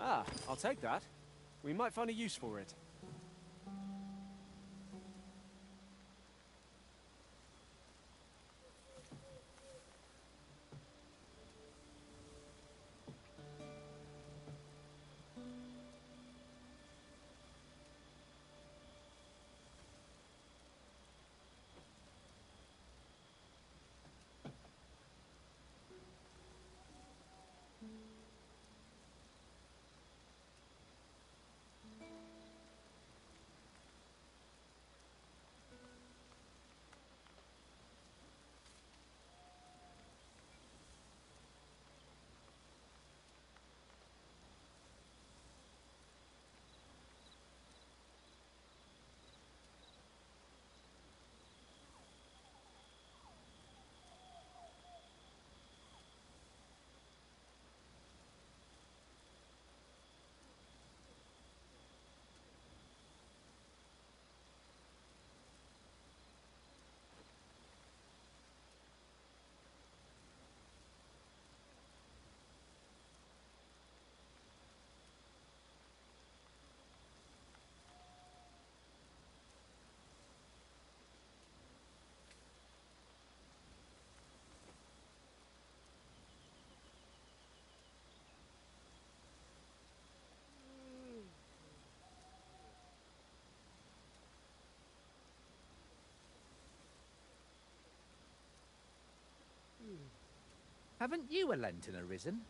Ah, I'll take that. We might find a use for it. Haven't you a lantern arisen?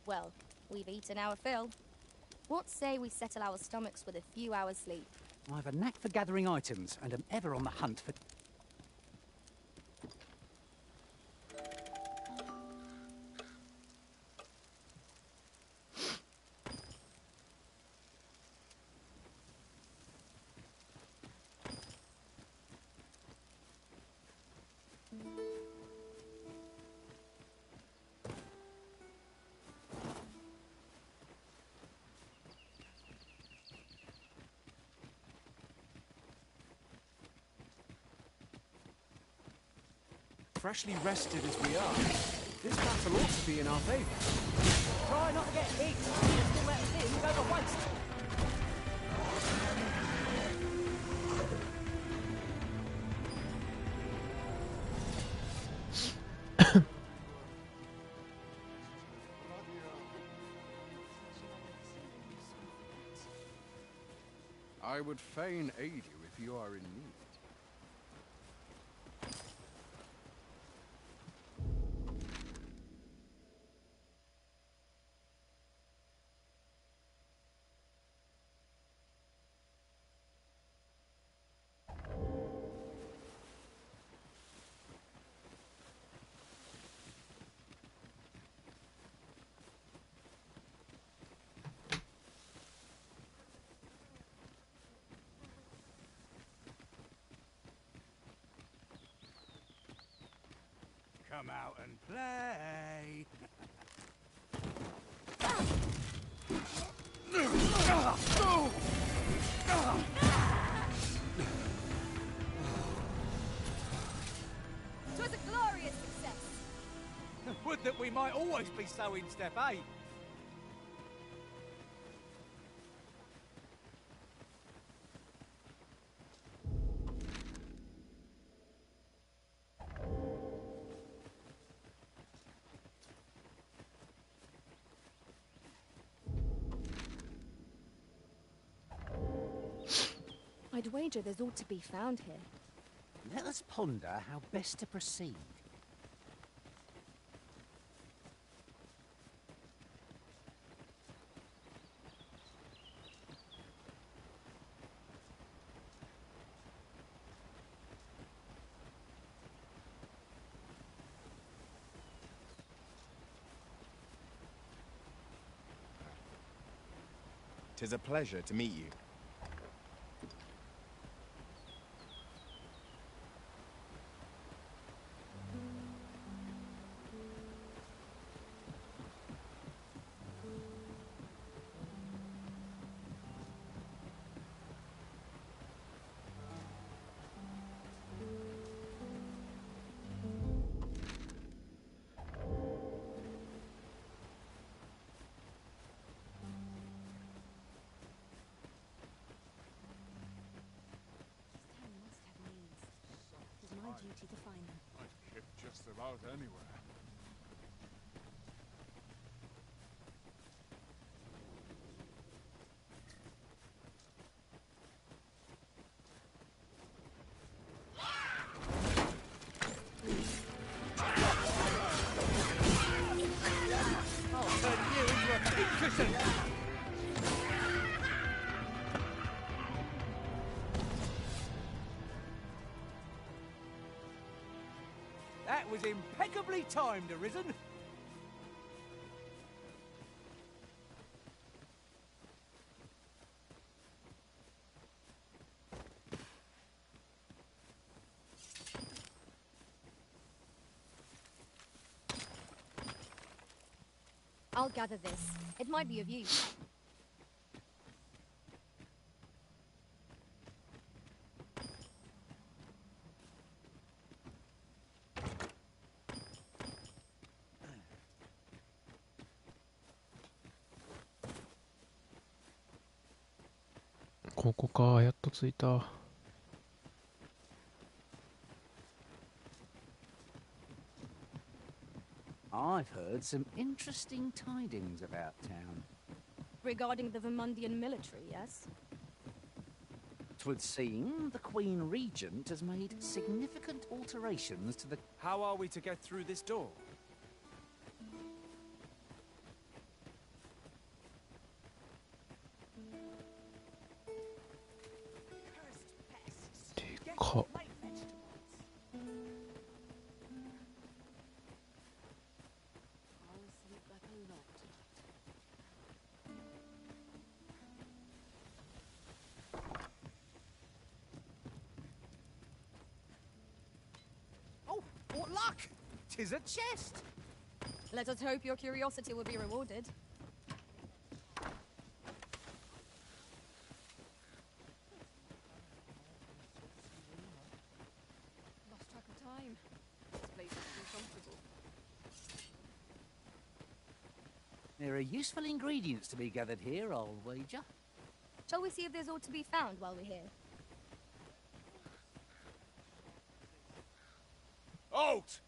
Well, we've eaten our fill. What say we settle our stomachs with a few hours' sleep? I have a knack for gathering items and am ever on the hunt for... Freshly rested as we are, this battle ought to be in our favour. Try not to get hit. Just let things go to waste. I would fain aid you if you are in need. Come out and play. It was a glorious success. Would that we might always be so in step, eh? I'd wager there's ought to be found here. Let us ponder how best to proceed. Tis a pleasure to meet you. Duty to find them. I'd kip just about anywhere. I'll turn you into a pig cushion. That was impeccably timed, Arisen. I'll gather this. It might be of use. "ここか、やっと着いた。I've heard some interesting tidings about town. Regarding the Vermundian military, yes? 'Twould seem the Queen Regent has made significant alterations to the... How are we to get through this door?でかっ。Oh, what luck! 'Tis a chest! Let us hope your curiosity will be rewarded. Lost track of time. This place is too comfortable. There are useful ingredients to be gathered here, I'll wager. Shall we see if there's aught to be found while we're here? Halt!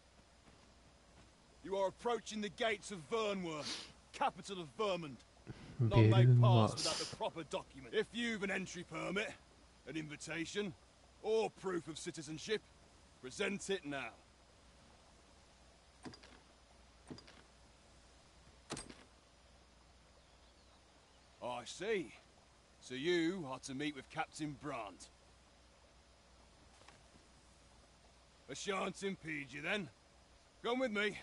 You are approaching the gates of Vernworth, capital of Vermund. None may pass without the proper document. If you've an entry permit, an invitation, or proof of citizenship, present it now. I see. So you are to meet with Captain Brandt. I shan't impede you then. Come with me.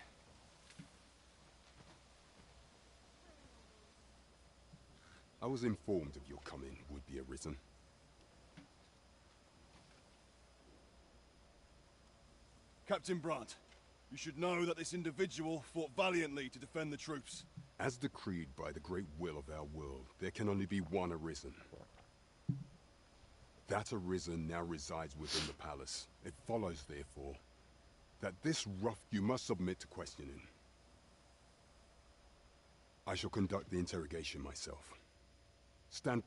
I was informed of your coming, would-be Arisen. Captain Brandt, You should know that this individual fought valiantly to defend the troops. As decreed by the great will of our world, there can only be one Arisen. That Arisen now resides within the palace. It follows, therefore, that this rough you must submit to questioning. I shall conduct the interrogation myself. Stand...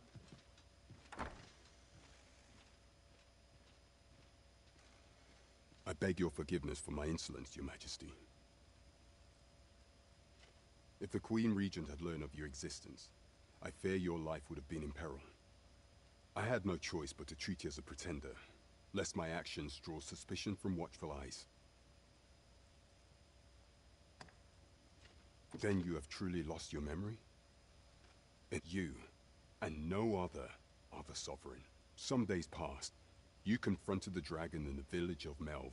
I beg your forgiveness for my insolence, Your Majesty. If the Queen Regent had learned of your existence, I fear your life would have been in peril. I had no choice but to treat you as a pretender, lest my actions draw suspicion from watchful eyes. Then you have truly lost your memory? You, and no other, are the Sovereign. Some days passed. You confronted the dragon in the village of Melv,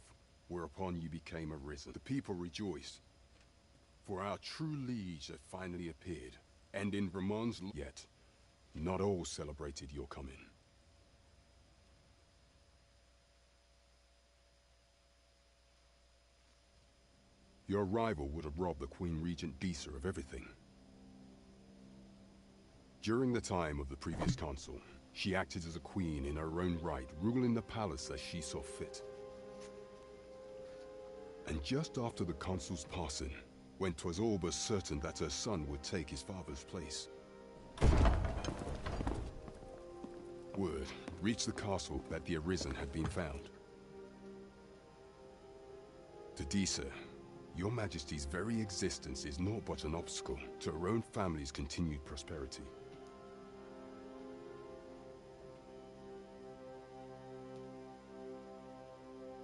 whereupon you became Arisen. The people rejoiced, for our true liege had finally appeared, and in Vermont's yet, not all celebrated your coming. Your arrival would have robbed the Queen Regent Disa of everything. During the time of the previous consul, she acted as a queen in her own right, ruling the palace as she saw fit. And just after the consul's passing, when 'twas all but certain that her son would take his father's place, word reached the castle that the Arisen had been found. To Disa, Your Majesty's very existence is naught but an obstacle to her own family's continued prosperity.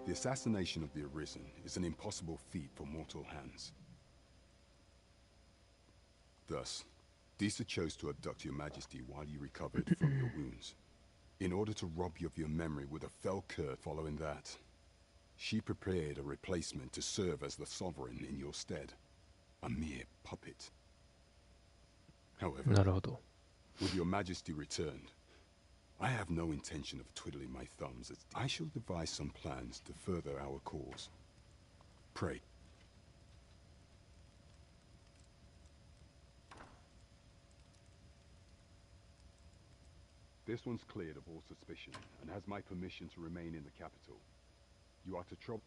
The assassination of the Arisen is an impossible feat for mortal hands. Thus, Disa chose to abduct Your Majesty while you recovered from your wounds, in order to rob you of your memory with a fell curse. Following that, she prepared a replacement to serve as the Sovereign in your stead, a mere puppet. However, なるほど。 with Your Majesty returned, I have no intention of twiddling my thumbs. I shall devise some plans to further our cause. Pray. This one's cleared of all suspicion, and has my permission to remain in the capital. You are to trouble...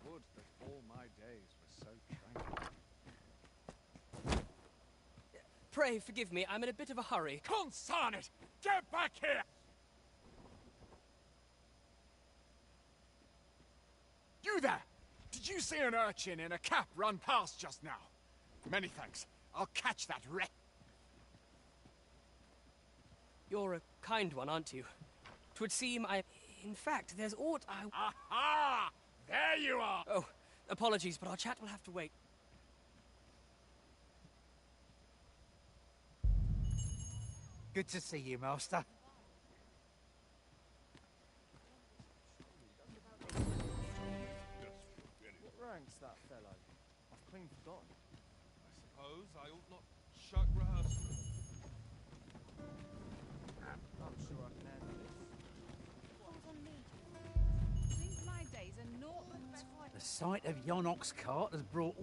Would that all my days were so tranquil. Pray forgive me, I'm in a bit of a hurry. Consign it! Get back here! You there! Did you see an urchin in a cap run past just now? Many thanks. I'll catch that wreck. You're a kind one, aren't you? 'Twould seem I... In fact, there's aught I... Aha! There you are! Oh, apologies, but our chat will have to wait. Good to see you, Master. What rank's that fellow? I've clean forgotten. I suppose I ought not shirk rehearsal. I'm sure I can handle this. Seems my days are naught but tired. The sight of yon ox cart has brought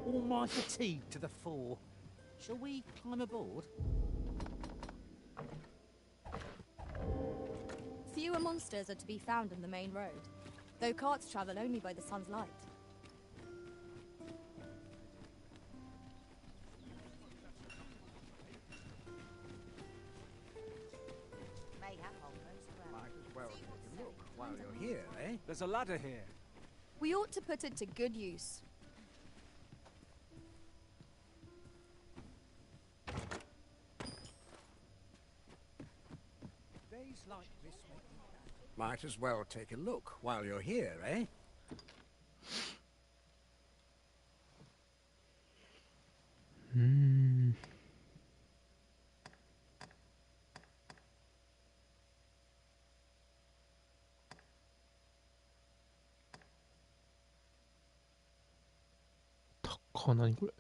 all my fatigue to the fore. Shall we climb aboard? Fewer monsters are to be found on the main road, though carts travel only by the sun's light. May have holders as well. Might as well take a look while you're here, eh? There's a ladder here. We ought to put it to good use. Days like this might as well take a look while you're here, eh? 何これ。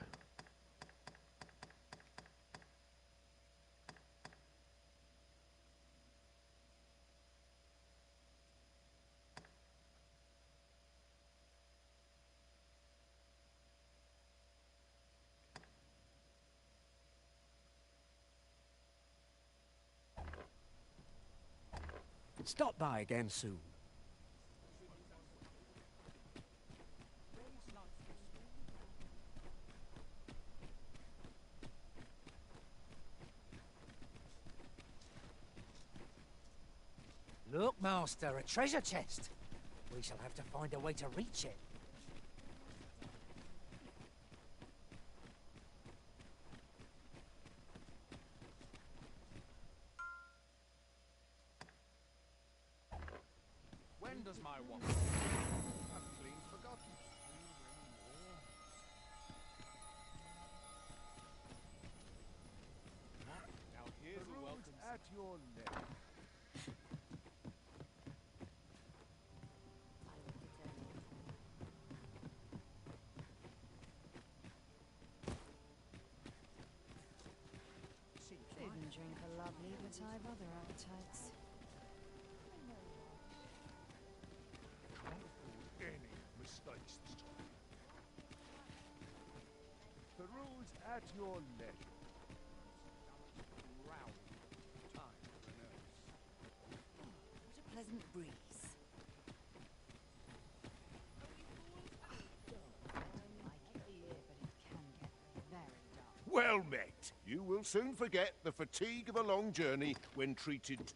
Stop by again soon. Look, Master, a treasure chest. We shall have to find a way to reach it. When does my watch? I've clean forgotten. Now here's a welcome at your left. Food and drink are lovely, but I've other appetites. Any mistakes this time. The rules at your leisure. Rowdy. Time for a nurse. What a pleasant breeze. I like it here, but it can get very dark. Well met. You will soon forget the fatigue of a long journey when treated.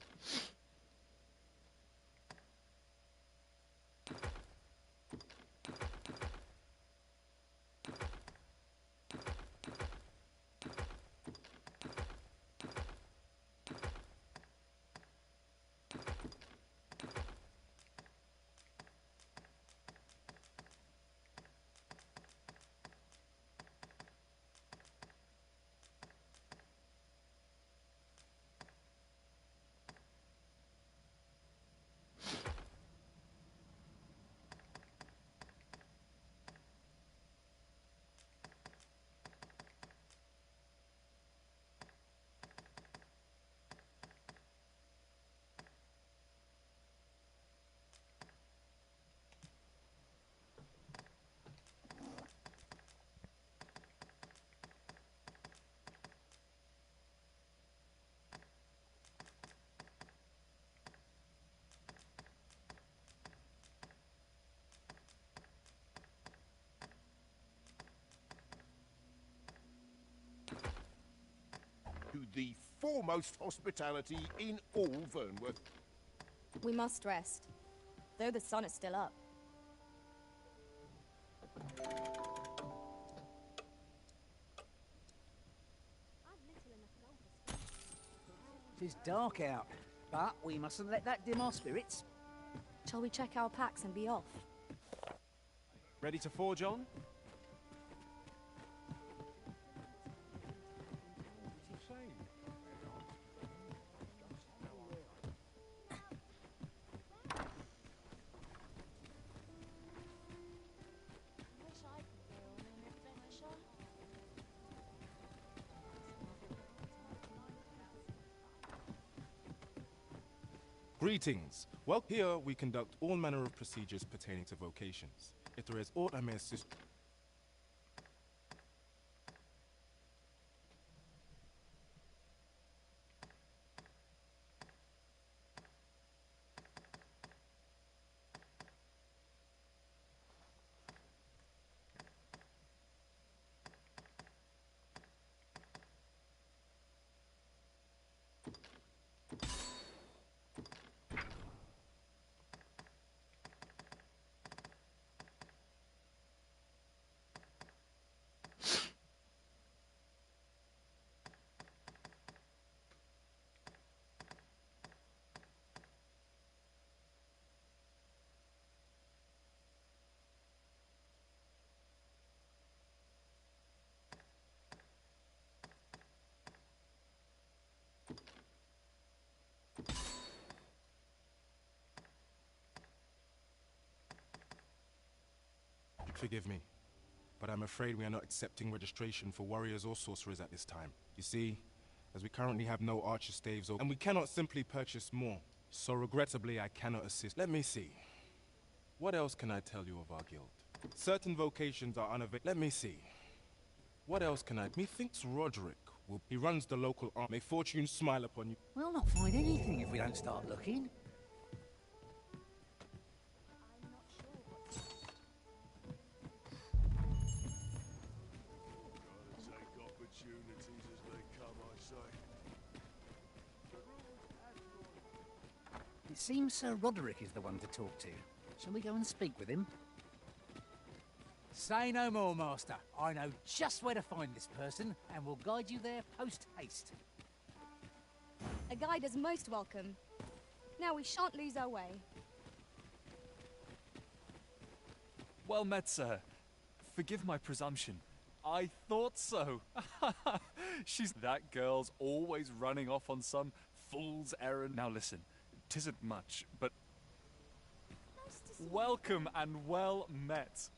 To the foremost hospitality in all Vernworth. We must rest, though the sun is still up. It is dark out, but we mustn't let that dim our spirits. Shall we check our packs and be off? Ready to forge on? Greetings. Well, here we conduct all manner of procedures pertaining to vocations. If there is aught I may assist... Forgive me. but I'm afraid we are not accepting registration for warriors or sorcerers at this time. You see, as we currently have no archer staves, and we cannot simply purchase more. So regrettably, I cannot assist. Let me see. What else can I tell you of our guild? Certain vocations are unavailable. Let me see. What else can I... Methinks Roderick will... He runs the local army. May fortune smile upon you. We'll not find anything if we don't start looking. It seems Sir Roderick is the one to talk to. Shall we go and speak with him? Say no more, Master. I know just where to find this person, and will guide you there post-haste. A guide is most welcome. Now we shan't lose our way. Well met, sir. Forgive my presumption. I thought so. That girl's always running off on some fool's errand. Now listen, 'tisn't much, but... Welcome and well met.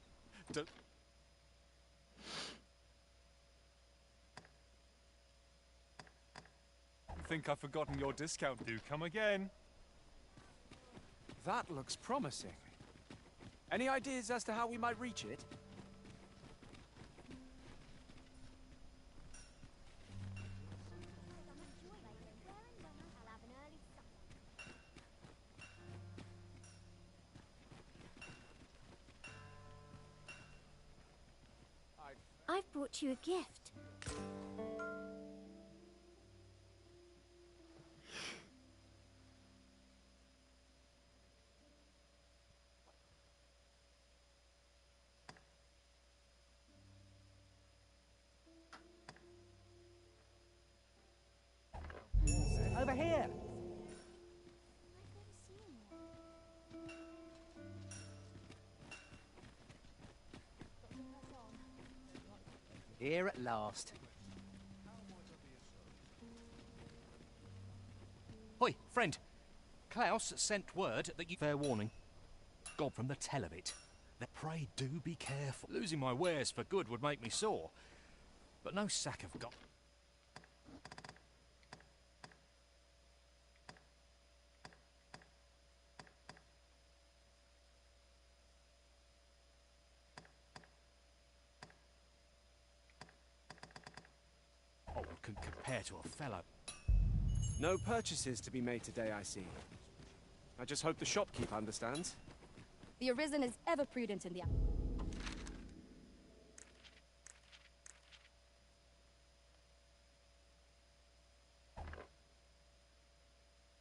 Think I've forgotten your discount. Do come again. That looks promising. Any ideas as to how we might reach it? I've brought you a gift. Over here! Here at last. Hoi, friend. Klaus sent word that you... Fair warning. God from the tell of it. Pray do be careful. Losing my wares for good would make me sore. But no sack have got... Can compare to a fellow. No purchases to be made today, I see. I just hope the shopkeep understands. The Arisen is ever prudent in the...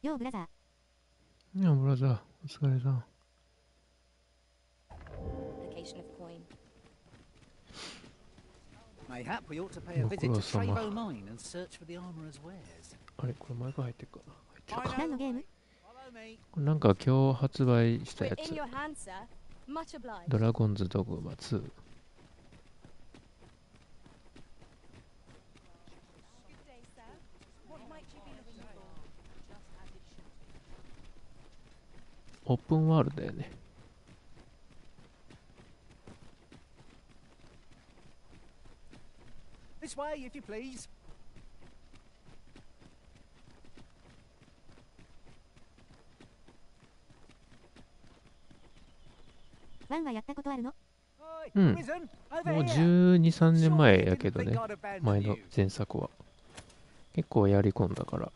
Yo, brother. Yo, brother. お疲れさん。Location of coin. Mayhap we ought to pay a visit to Travo Mine and search for the armorer's wares. あれ、これマイク入ってるかな。入ってるか。何のゲーム？これなんか今日発売したや We're つ。 in your hands, sir. Much obliged. ドラゴンズドグマ2。Good day, sir. What might you be looking for? Just as it should be. オープンワールドだよね。This way, if you please. One はやったことあるの？うん。もう12、13年前やけどね。前の前作は。結構やり込んだから。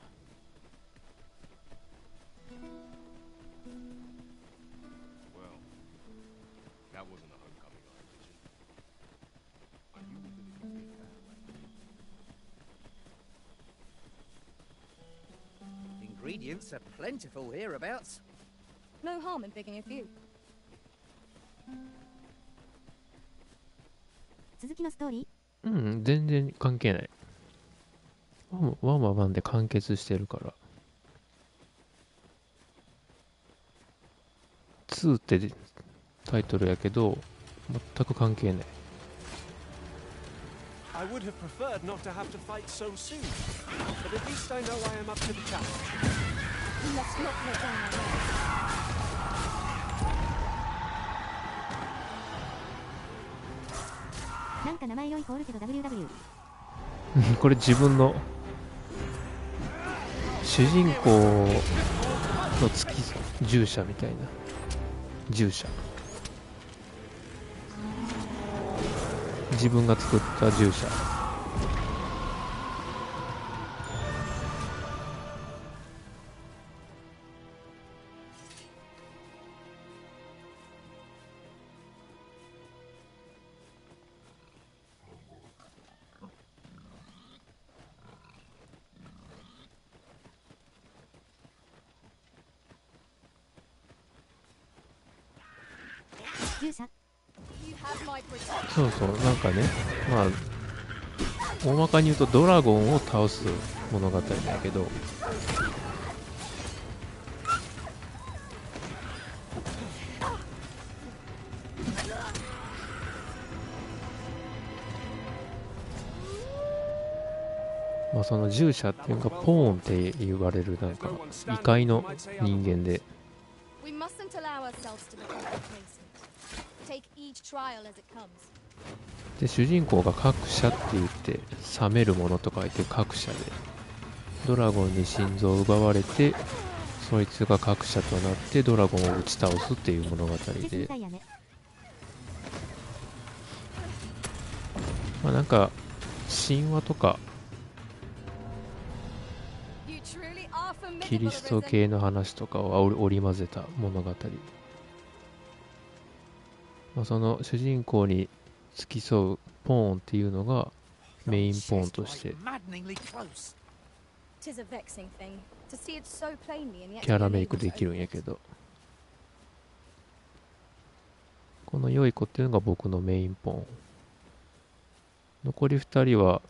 Ingredients are plentiful hereabouts. No harm in picking a few. 続きのストーリうん、全然関係ない。ワンはワンで完結してるから。2ってタイトルやけど、全く関係ない。I would have preferred not to have to fight so soon, but at least I know I am up to the challenge. We must not let down our guard. なんか名前良いホールけど WW これ自分の主人公の月従者みたいな従者、自分が作った従者。そうそう、なんかね、まあ大まかに言うとドラゴンを倒す物語だけど、まあその従者っていうのがポーンって言われるなんか異界の人間で、We mustn't allow ourselves to become complacent. Take each trial as it comes. で主人公が各者って言って冷めるものと書いて各者で、ドラゴンに心臓を奪われてそいつが各者となってドラゴンを打ち倒すっていう物語で、まあなんか神話とかキリスト系の話とかを織り交ぜた物語。まあ、その主人公に付き添うポーンっていうのがメインポーンとしてキャラメイクできるんやけど、この良い子っていうのが僕のメインポーン。残り2人は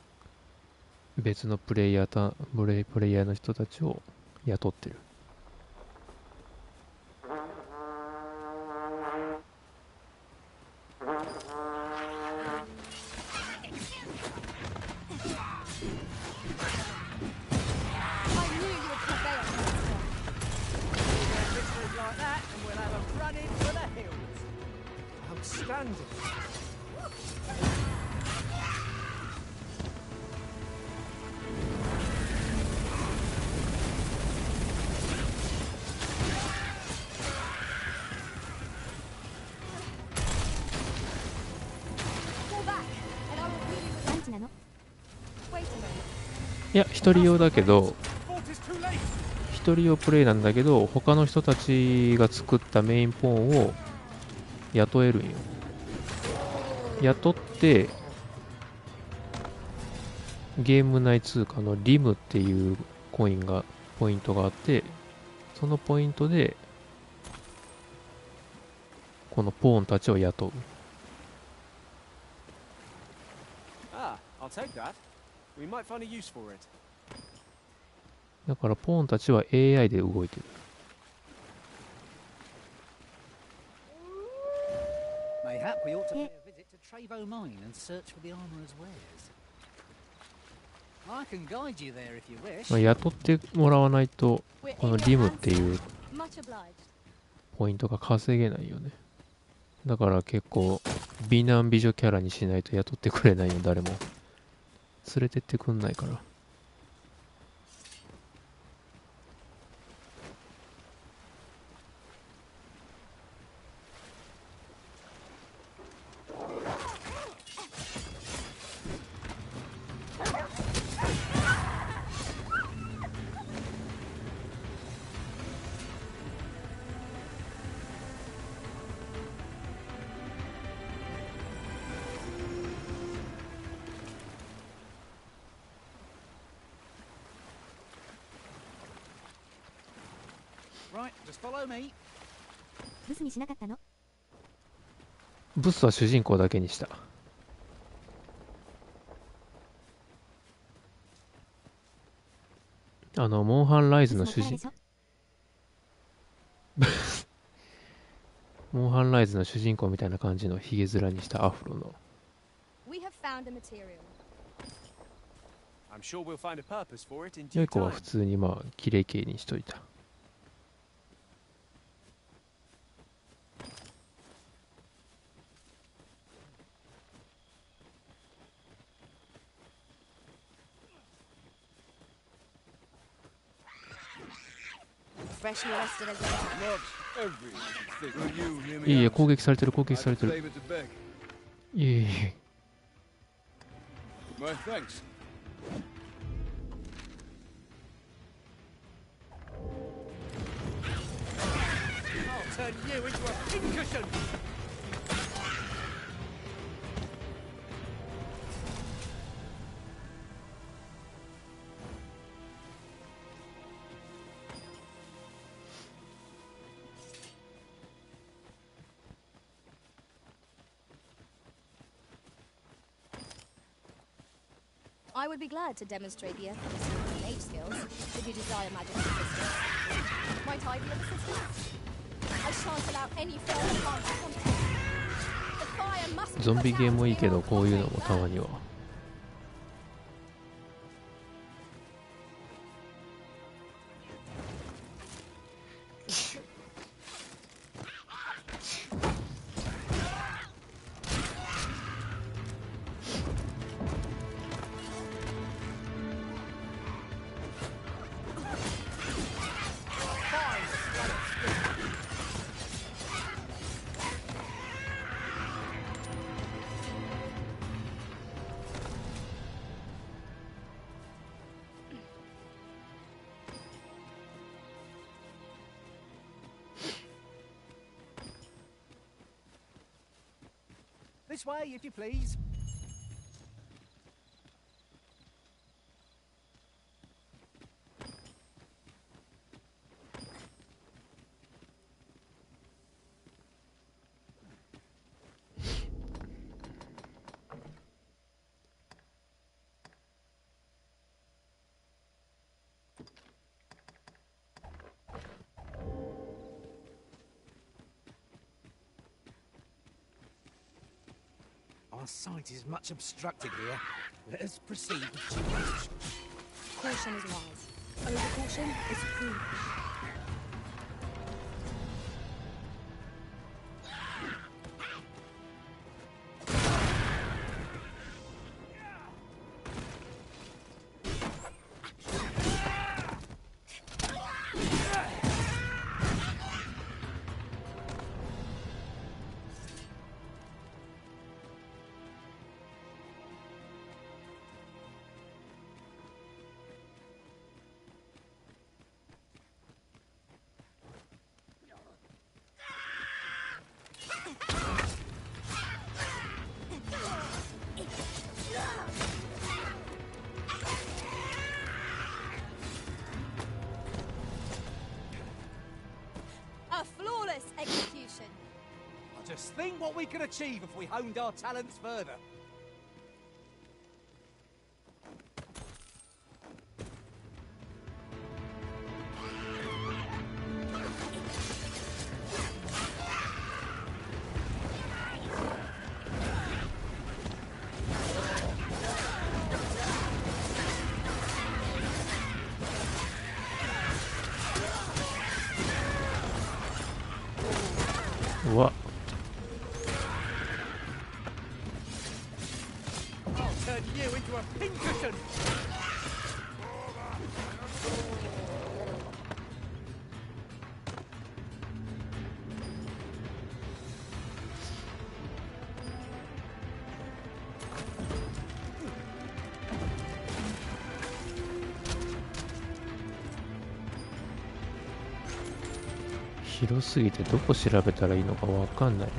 別のプレイヤーの人たちを雇ってる。いや、一人用だけど、一人用プレイなんだけど、他の人たちが作ったメインポーンを雇えるんよ。雇って、ゲーム内通貨のリムっていうポイントがあって、そのポイントで、このポーンたちを雇う。だからポーンたちは AI で動いてる。Mayhap we ought to pay a visit to Travo Mine and search for the armorer's wares. I can guide you there if you wish. まあ雇ってもらわないとこのリムっていうポイントが稼げないよね。だから結構美男美女キャラにしないと雇ってくれないよ、誰も。連れてってくんないから。ブスにしなかったの？ブスは主人公だけにした。モンハンライズの主人モンハンライズの主人公みたいな感じのヒゲ面にしたアフロの。良い子は普通にまあ綺麗系にしといた。freshly rested as well. Not every will you hear いえい me え、 out? 攻撃されてる、攻撃され I'd てる。 favour to beg. いえいえ。 My thanks. I'll turn you into a pincushion! I would be glad to demonstrate the efficacy of mage skills, if you desire magic assistance. Might I be of assistance? I shan't allow any further harm to contact. The fire must be ゾン put ビゲー out ムもいいけど、 before こういうの contact もたまには。 This way, if you please. Our sight is much obstructed here. Let us proceed with due caution. Caution is wise. Over caution is foolish. A flawless execution. Just think what we could achieve if we honed our talents further. What? I'll turn you into a pincushion!「広すぎてどこ調べたらいいのかわかんないな」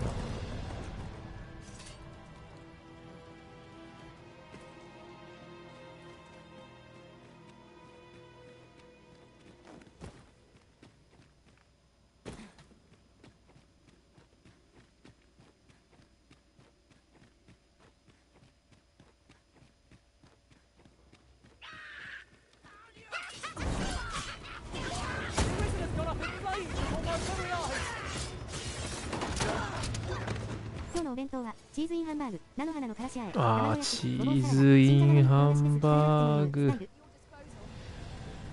今日のお弁当はチーズインハンバーグ、菜の花のからしあえ、あー、チーズインハンバーグ、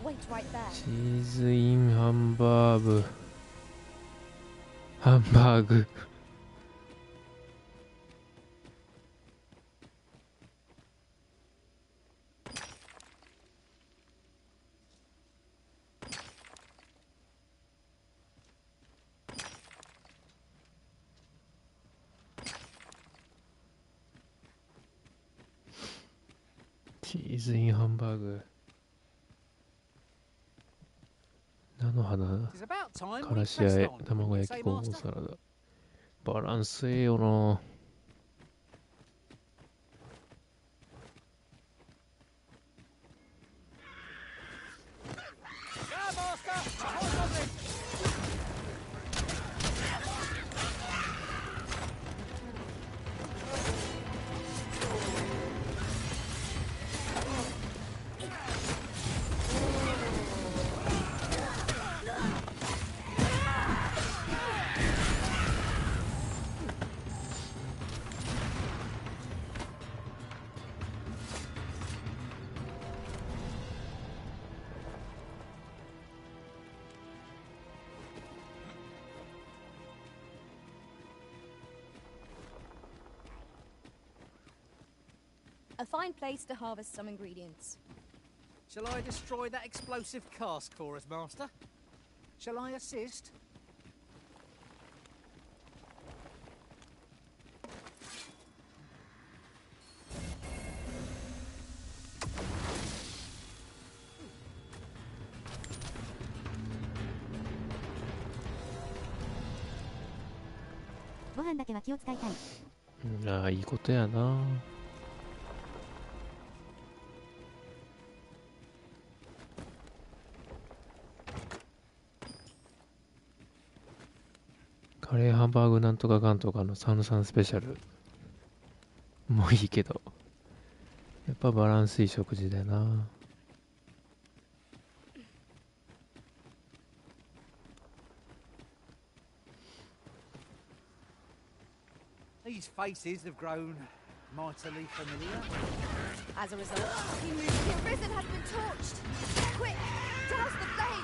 Wait right there. チーズインハンバーグ、ハンバーグ。チーズインハンバーグ。菜の花、からしあえ、卵焼き、ゴーゴーサラダ。バランスええよな。A fine place to harvest some ingredients. Shall I destroy that explosive cask for us, Master? Shall I assist? Gohan だけは気を使いたい。ああ、いいことやな。カレーハンバーグなんとかかんとかのサムさんスペシャルもういいけど、やっぱバランスいい食事だよな。These faces have grown mightily familiar. As a result, the arisen has been torched. Quick, douse the flame.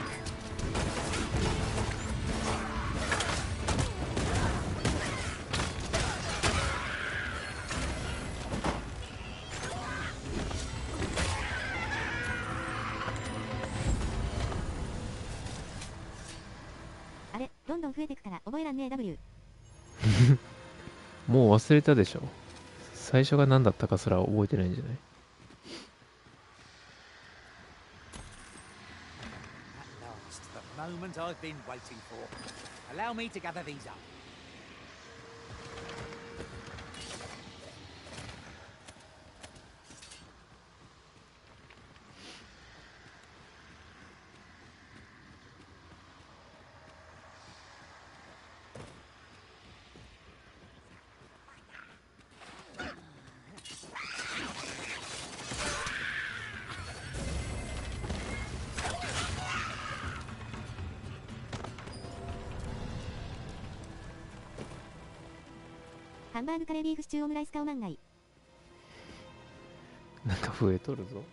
Are, どんどん増えてくから覚えらんねえ W。もう忘れたでしょ。最初が何だったかすら覚えてないんじゃない？ At last, the moment I've been waiting for. Allow me to gather these up.ハンバーグカレービーフシチューオムライスカオマンガイ。なんか増えとるぞ。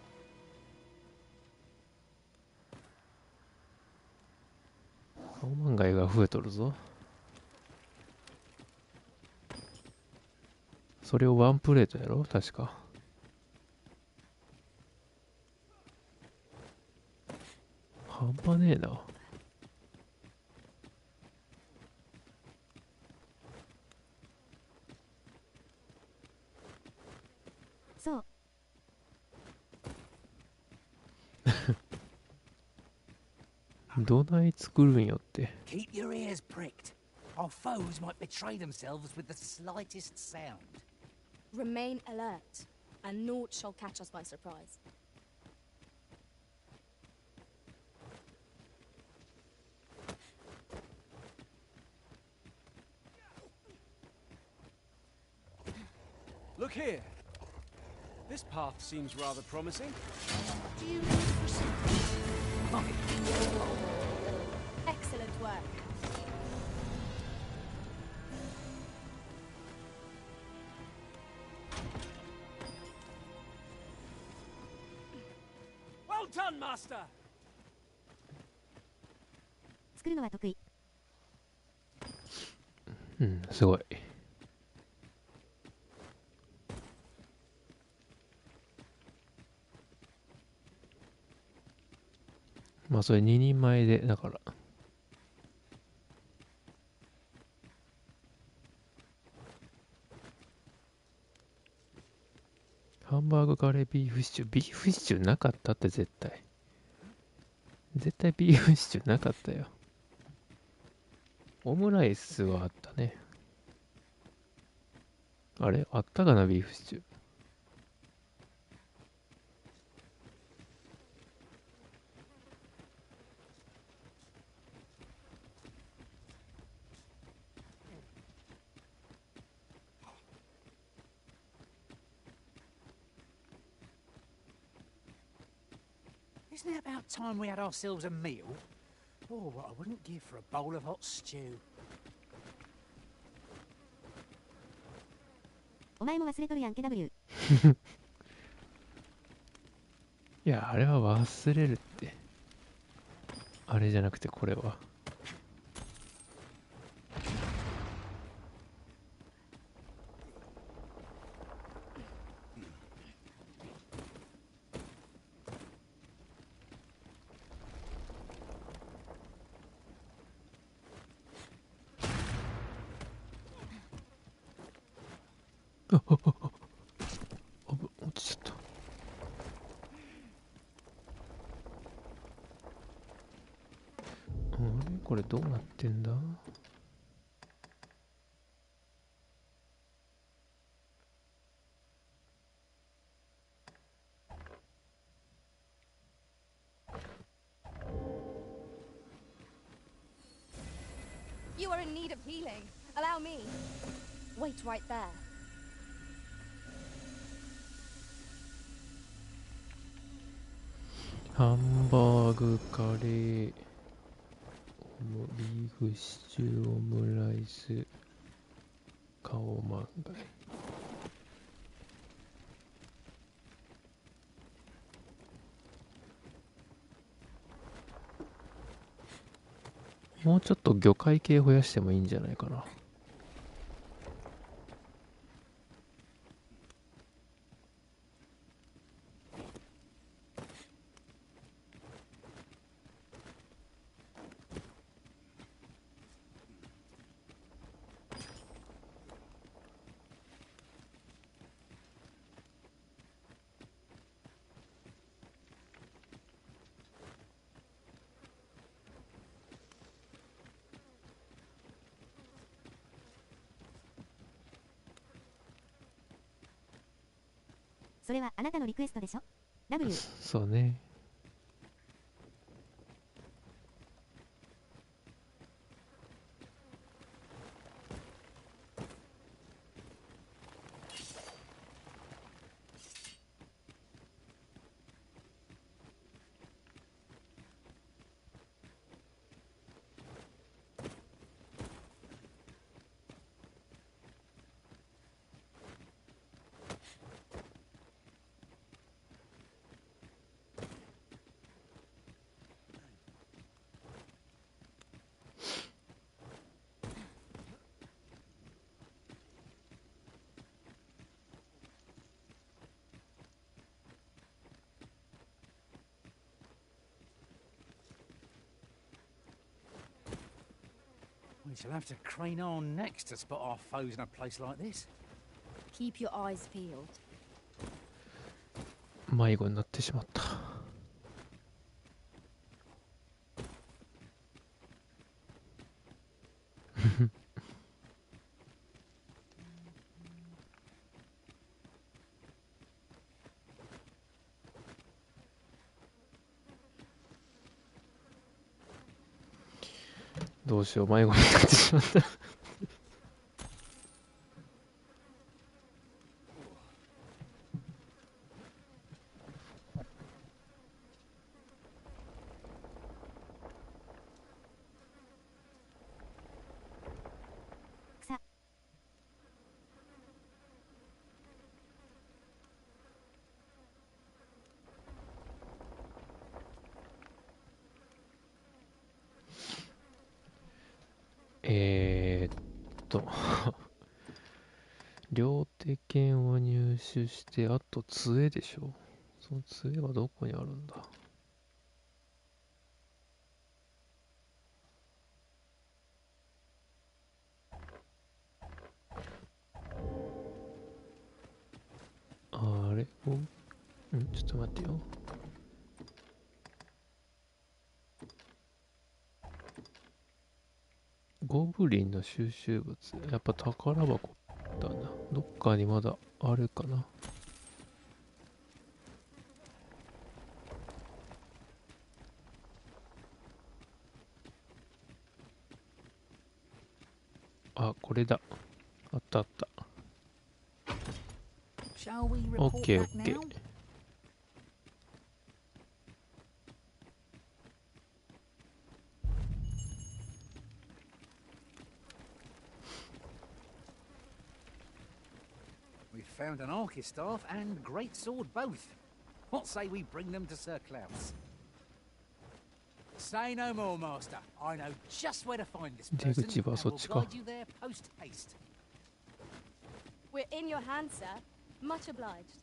カオマンガイが増えとるぞ。それをワンプレートやろ確か。半端ねえな。そう。どない作るんよって。Keep your ears pricked. Our foes might betray themselves with the slightest sound. Remain alert, and naught shall catch us by surprise. Look here. This path seems rather promising. Do you need Excellent work. Well done, Master! 作るのは得意。うん、すごい。まあそれ2人前でだから。ハンバーグカレービーフシチュー。ビーフシチューなかったって絶対。絶対ビーフシチューなかったよ。オムライスはあったね。あれあったかなビーフシチュー。Isn't it about time we had ourselves a meal? Oh, what I wouldn't give for a bowl of hot stew. お前も忘れとるやんけ W。 いや、あれは忘れるって。あれじゃなくてこれは。落ちちゃった。あれこれどうなってんだ。You are in need of healing. Allow me. Wait right there. ハンバーグカレー、ビーフシチュー、オムライス、カオマンガイ。もうちょっと魚介系増やしてもいいんじゃないかな。それはあなたのリクエストでしょ W。 そうね。We shall have to crane our necks to spot our foes in a place like this. Keep your eyes peeled. 迷子になってしまった。どうしよう、迷子になってしまった。草。両手剣を入手して、あと杖でしょ。その杖はどこにあるんだ。あれちょっと待ってよ。ゴブリンの収集物。やっぱ宝箱だな。どっかにまだあるかな。あ、これだ。あったあった。オッケーオッケー。We've found an Archistaff and great sword both. What say we bring them to Sir Klaus? Say no more, Master. I know just where to find this person, and will guide you there post haste. We're in your hands, sir. Much obliged.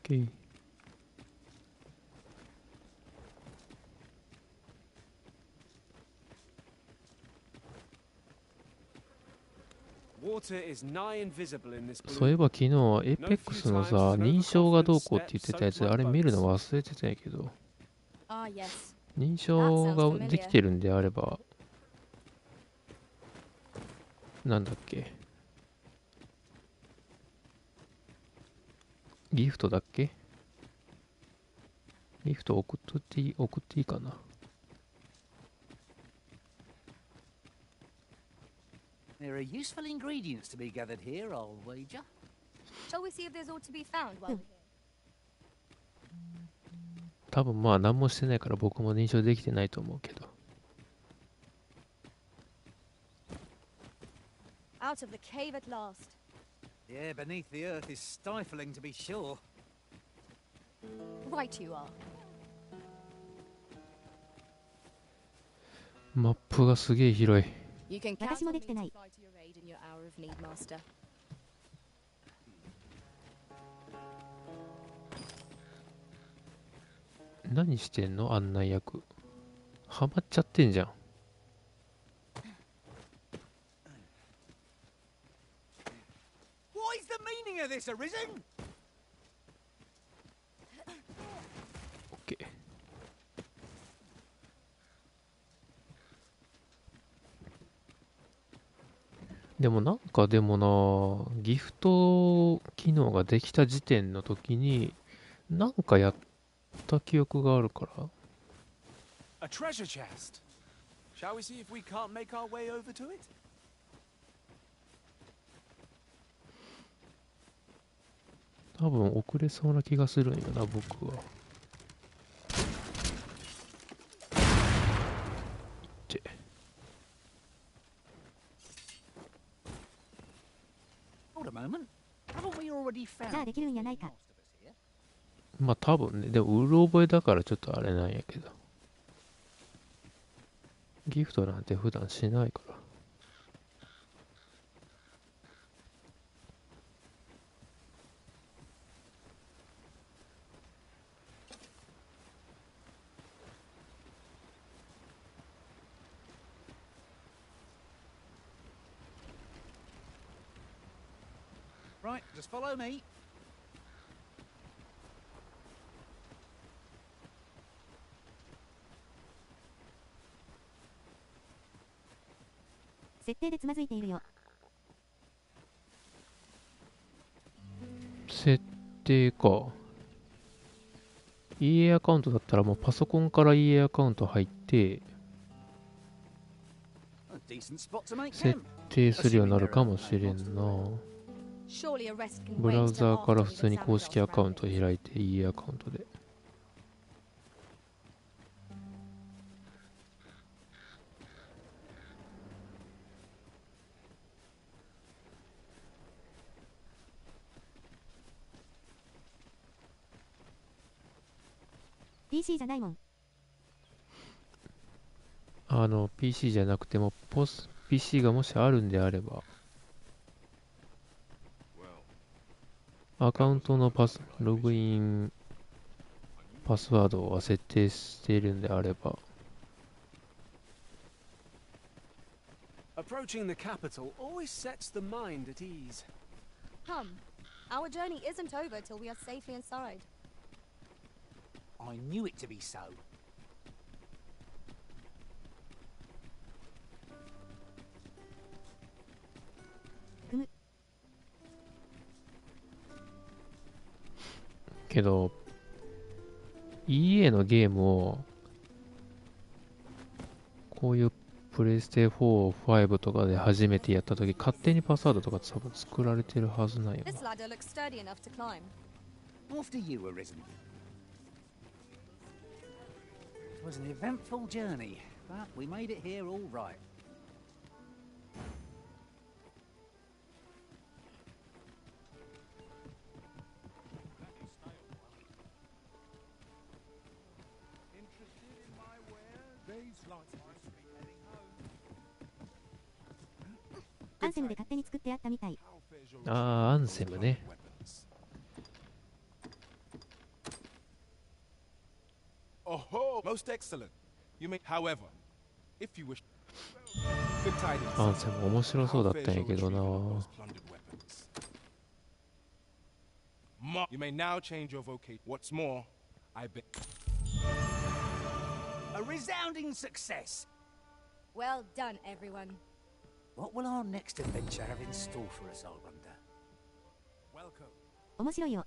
Okay. Water is nigh invisible in this blue. そういえば昨日エーペックスのさ、認証がどうこうって言ってたやつ、あれ見るの忘れてたんやけど、認証ができてるんであれば、なんだっけ、ギフトだっけ、ギフト送っていいかな。There are useful ingredients to be gathered here, I'll wager. Shall we see if there's aught to be found while we're here? 多分まあ何もしてないから僕も認証できてないと思うけど。Out of the cave at last. The air beneath the earth is stifling, to be sure. Right you are. マップがすげえ広い。You can count on me to fight your aid in your hour of need, Master. 何してんの案内役。ハマっちゃってんじゃん。What is the meaning of this, Arisen? OK。でもギフト機能ができた時点の時になんかやった記憶があるから。A treasure chest. Shall we see if we can't make our way over to it? 多分遅れそうな気がするんよな、僕は。じゃあできるんやないか。まあ多分ね、でもうる覚えだからちょっとあれなんやけど。ギフトなんて普段しないから。Right, just follow me. 設定でつまずいているよ。設定か。EA アカウントだったらもうパソコンから EA アカウント入って設定するようになるかもしれんな。ブラウザーから普通に公式アカウントを開いて EA アカウントで。PC じゃないもん。PC じゃなくてもPC がもしあるんであればアカウントのログインパスワードは設定しているんであれば Approaching the capital always sets the mind at ease. Our journey isn't over till we are safely inside. I knew it to be so.けど EA のゲームをこういうプレイステ4、5とかで初めてやったとき、勝手にパスワードとか多分作られてるはずなんよな。 This ladder looks sturdy enough to climb. After you were risen. It was an eventful journey, but we made it here all right. Ansem で勝手に作ってあったみたい。ああ、アンセムね。Oh, most excellent. You may, however, if you wish. Good tidings. アンセム面白そうだったんやけどな。You may now change your vocation. What's more, I bet. A resounding success. Well done, everyone. What will our next adventure have in store for us, I wonder? Welcome. 面白いよ。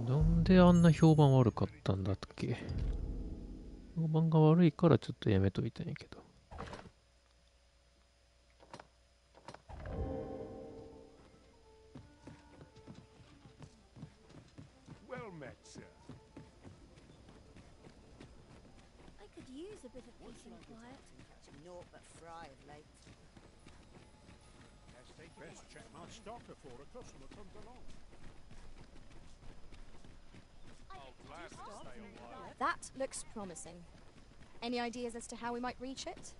なんであんな評判悪かったんだっけ。評判が悪いからちょっとやめといたんやけど。Well met, sir. I could use a bit of peace and quiet. Naught but fry of late. Best check my stock before a customer comes along. That looks promising. Any ideas as to how we might reach it?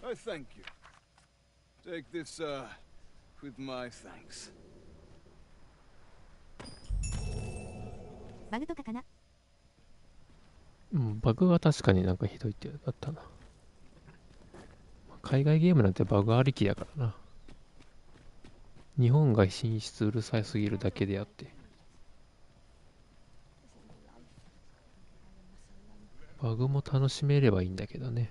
I thank you. Take this, with my thanks. バグとかかな。うん、バグは確かになんかひどいってだったな。海外ゲームなんてバグありきだからな。日本が品質うるさすぎるだけであって。バグも楽しめればいいんだけどね。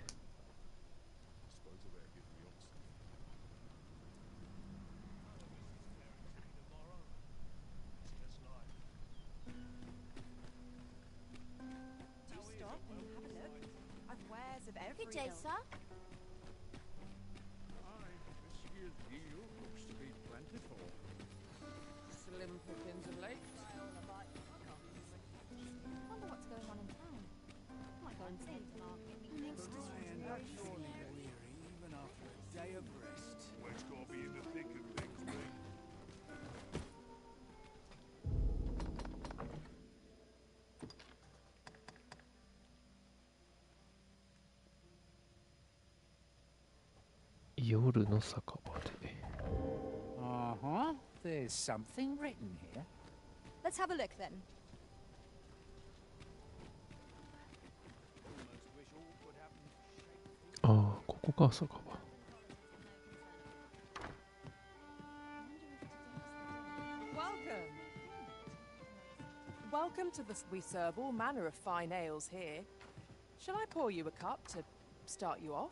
Good day, sir. This year's deal looks to be plentiful. Slim pickings of late. Wonder what's going on in town. Might go and see. And I'm surely weary even after a day of rest. What's gonna be in the thick of things, mate?夜の酒場で。Uh-huh. There's something written here. Let's have a look then. Ah, ここか酒場。Welcome to the... We serve all manner of fine ales here. Shall I pour you a cup to start you off?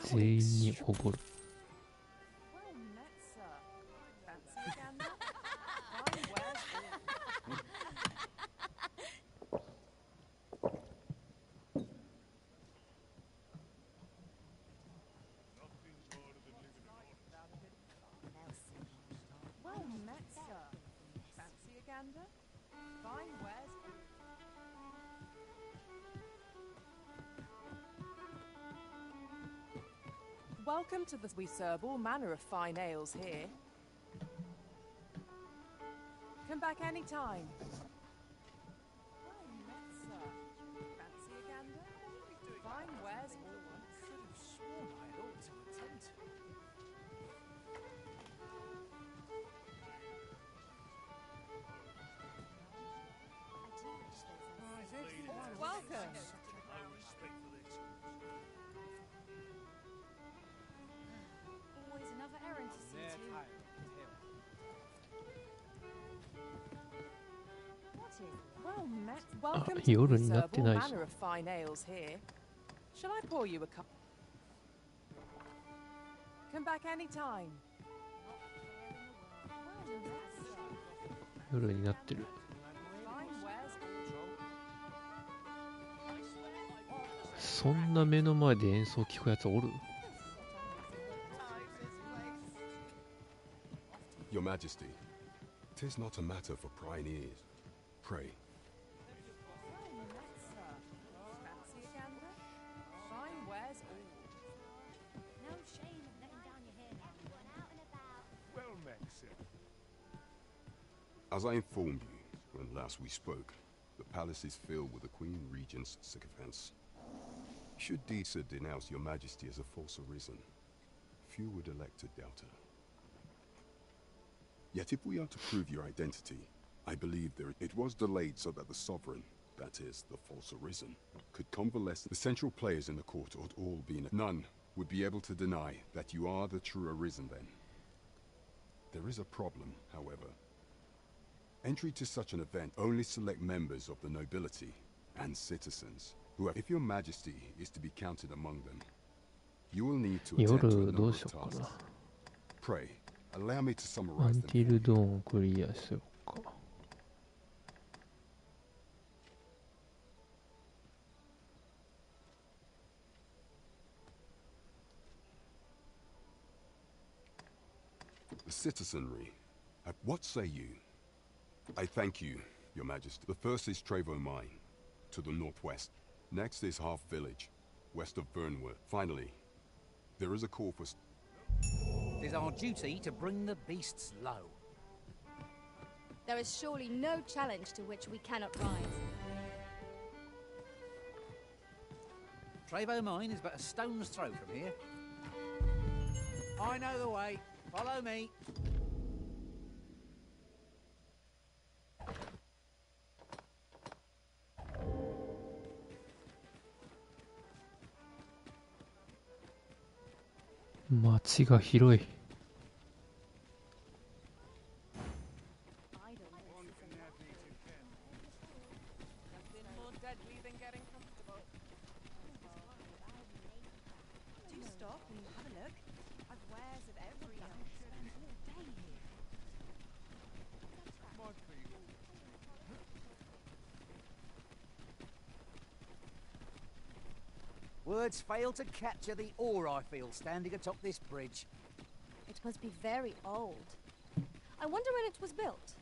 全員におごる。Well met, sir. Fancy a gander? Fine wares Well met, sir. Fancy a gander? Fine wares. Welcome to the... We serve all manner of fine ales here. Come back anytime. Fancy a gander? Fine wares all once. Could have sworn I had ought to attend to. Welcome. Always another errand to see to. What is? Well met. Welcome to夜 we になっ serve て all ないし manner of fine ales here. Shall I pour you a cup? Come back anytime. 夜になってる。 Fine wares. そんな目の前で演奏聞くやつおる？ Your Majesty, 'tis not a matter for prying ears. Pray. Fancy a gander? Fine wares all. No shame of letting down your hair now. Everyone out and about. Well met, sir. As I informed you when last we spoke, the palace is filled with the Queen Regent's sycophants. Should Disa denounce your Majesty as a false arisen, few would elect to doubt her. Yet if we are to prove your identity, I believe it was delayed so that the sovereign, that is, the false arisen, could convalesce. The central players in the court ought all be none would be able to deny that you are the true arisen then. There is a problem, however. Entry to such an event only select members of the nobility and citizens, who have, if your Majesty is to be counted among them, you will need to attend to a number of tasks. Pray, allow me to summarize them. Until Dawn クリアしようか。The citizenry. What say you? I thank you, your Majesty. The first is Trevo Mine, to the northwest. Next is Half Village, west of Burnworth. Finally, there is a call for... It is our duty to bring the beasts low. There is surely no challenge to which we cannot rise. Trevo Mine is but a stone's throw from here. I know the way. Follow me.街が広い。Words fail to capture the awe I feel standing atop this bridge. It must be very old. I wonder when it was built.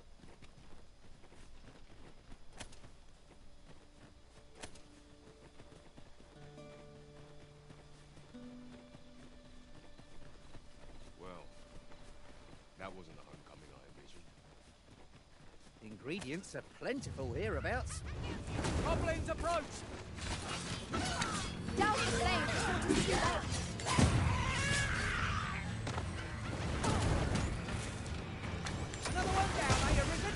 Well, that wasn't the homecoming I envisioned. Ingredients are plentiful hereabouts. Goblins approach! Down the flame before it is too late. Another one down, are you risen?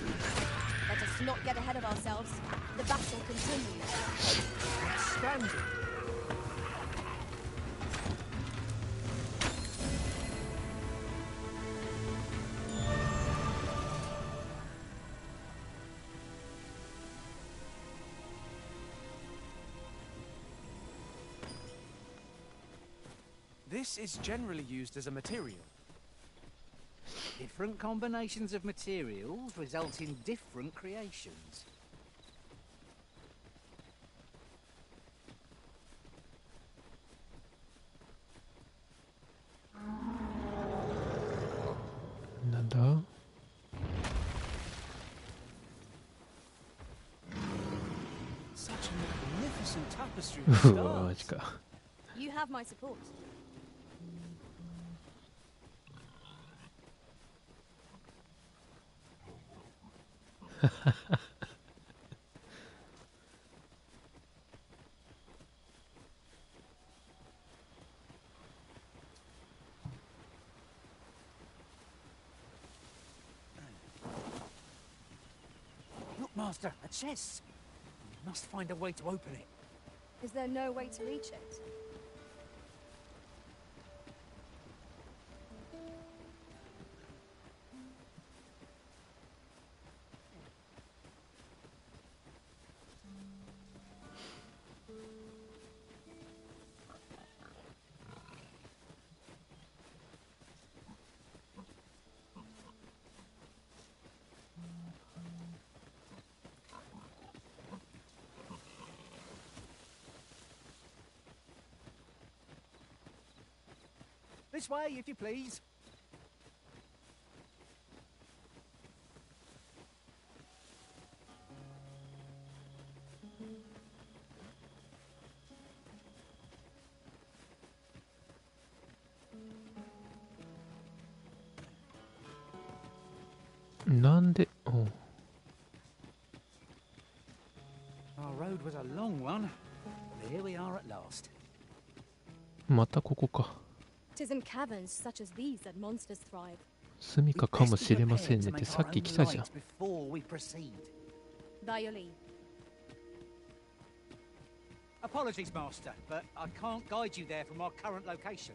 Let us not get ahead of ourselves. The battle continues. Standing. This is generally used as a material. Different combinations of materials result in different creations. Nanda? Such a magnificent tapestry of stars. You have my support. Look, Master, a chest. We must find a way to open it. Is there no way to reach it? This way, if you please.なんで、うん。Our road was a long one, but here we are at last. またここか。'Tis in caverns such as these that monsters thrive. 住処かもしれませんねってさっき来たじゃん。By your leave. Apologies, Master, but I can't guide you there from our current location.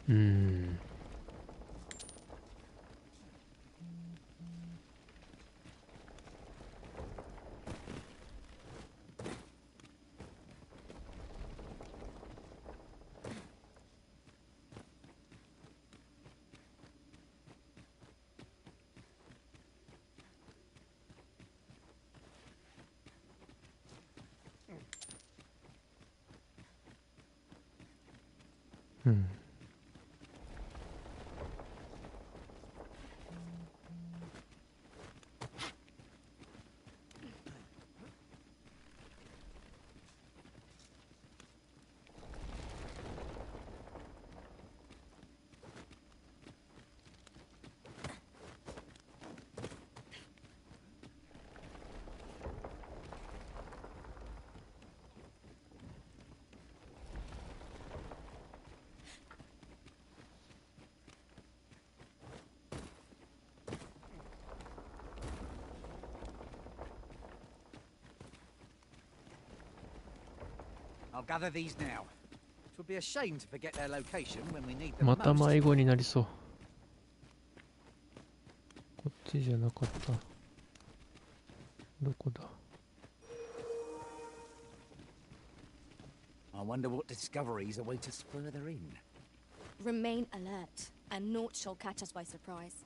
Hmm. Hmm. I'll gather these now. It would be a shame to forget their location when we need them また most. 迷子になりそう。こっちじゃなかった。どこだ。I wonder what discoveries await us further in. Remain alert, and naught shall catch us by surprise.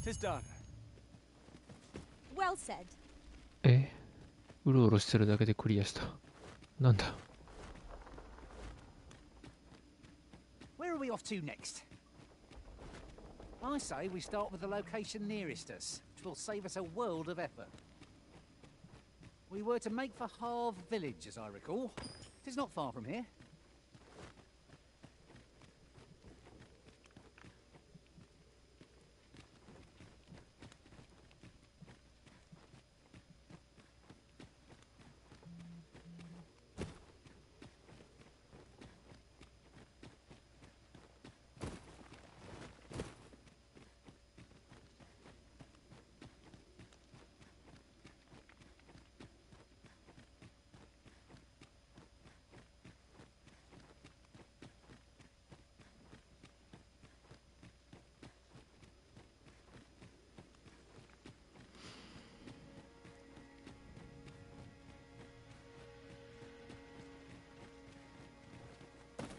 'Tis done. Well said. うろうろしてるだけでクリアした。なんだ。Where are we off to next? I say we start with the location nearest us, which will save us a world of effort. We were to make for Harve Village, as I recall. It is not far from here.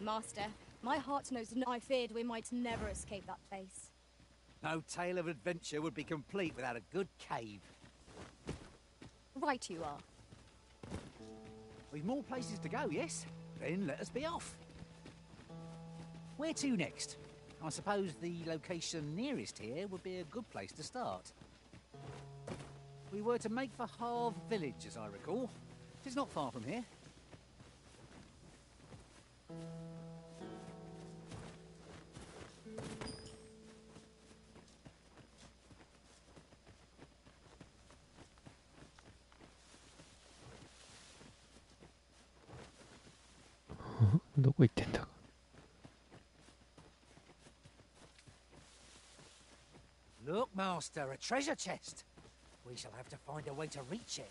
Master, my heart knows I feared we might never escape that place. No tale of adventure would be complete without a good cave. Right you are. We've more places to go, yes? Then let us be off. Where to next? I suppose the location nearest here would be a good place to start. We were to make for Harve Village, as I recall. It is not far from here.どこ行ってんだ。 Look, Master, a treasure chest. We shall have to find a way to reach it.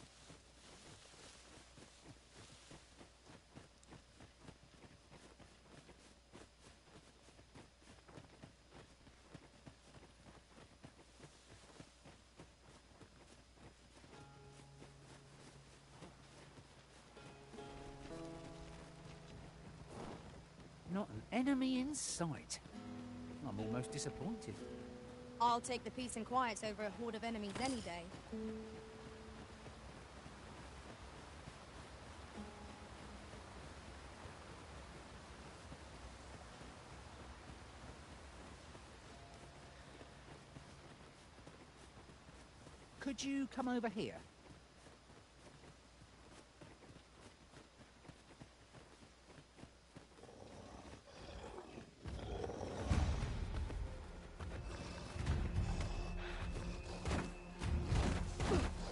Not an enemy in sight. I'm almost disappointed. I'll take the peace and quiet over a horde of enemies any day. Could you come over here?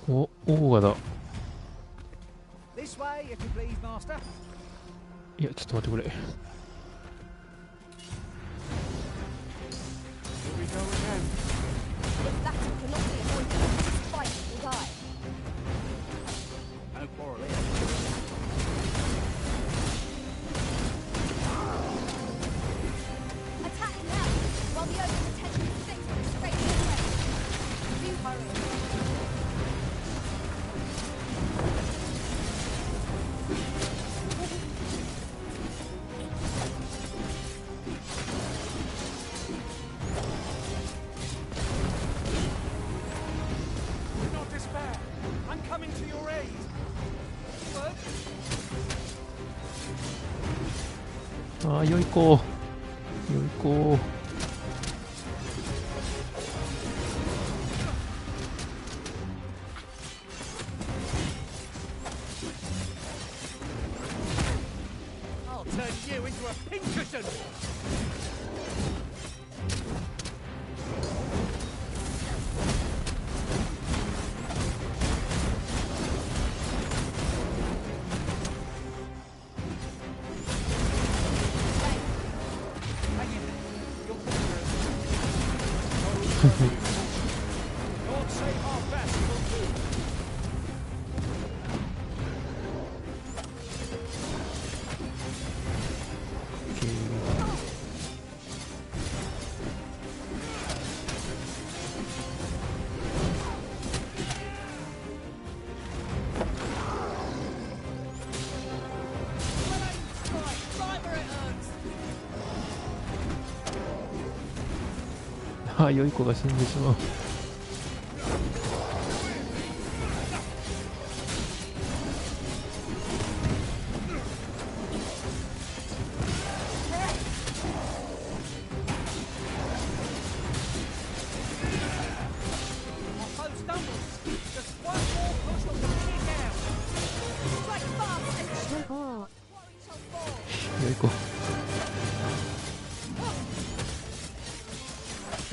お、オーガだ。 This way, if you please, Master. いや、ちょっと待ってくれ。 Here we go again. This battle cannot be avoided. This fight will die. No quarrel here. Attack now, while the Ogre's attention is fixed on this great threat. You hurry. Do not despair. I'm coming to your aid. What? ああ、良い子。良い子。 I'll turn you into a pincushion. Hang in there. You'll pull through. Lord save our best will do. Right where it hurts. ああ、良い子が死んでしまう。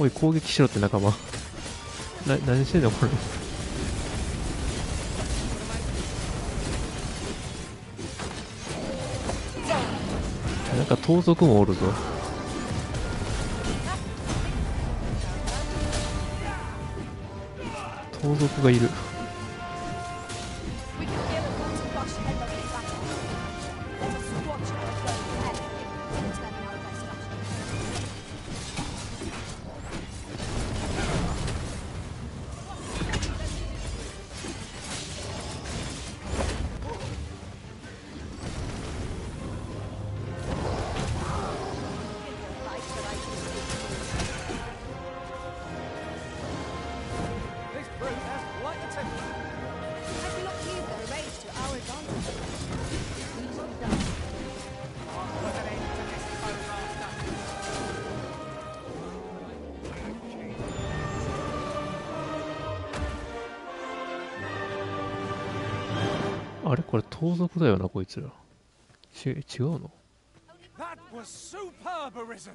おい、攻撃しろって仲間。何してんのこれ。なんか盗賊もおるぞ。盗賊がいる。あれこれ盗賊だよなこいつら。違うの？ That was superb, Arisen.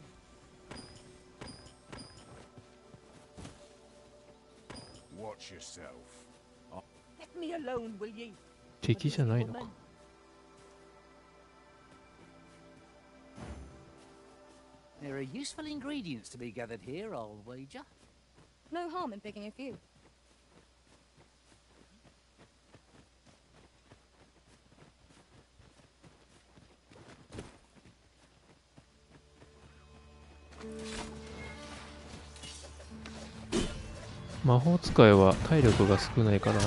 Watch yourself. Let me alone, will ye? 敵じゃないのか。There are useful ingredients to be gathered here, I'll wager. No harm in picking a few. .魔法使いは体力が少ないから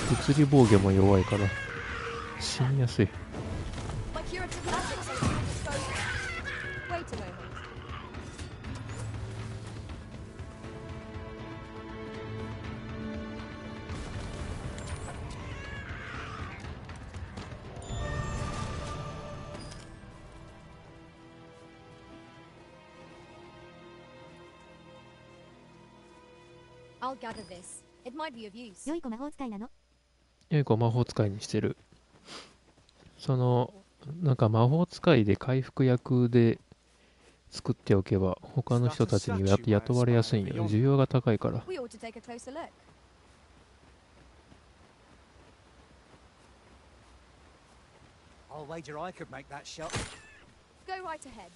物理防御も弱いから死にやすい。I'll gather this. It might be of use. 良い子魔法使いなの？良い子魔法使いにしてる。なんか魔法使いで回復役で作っておけば他の人たちに雇われやすいんよ。需要が高いから。We ought to take a closer look. I'll wager I could make that shot. Go right ahead.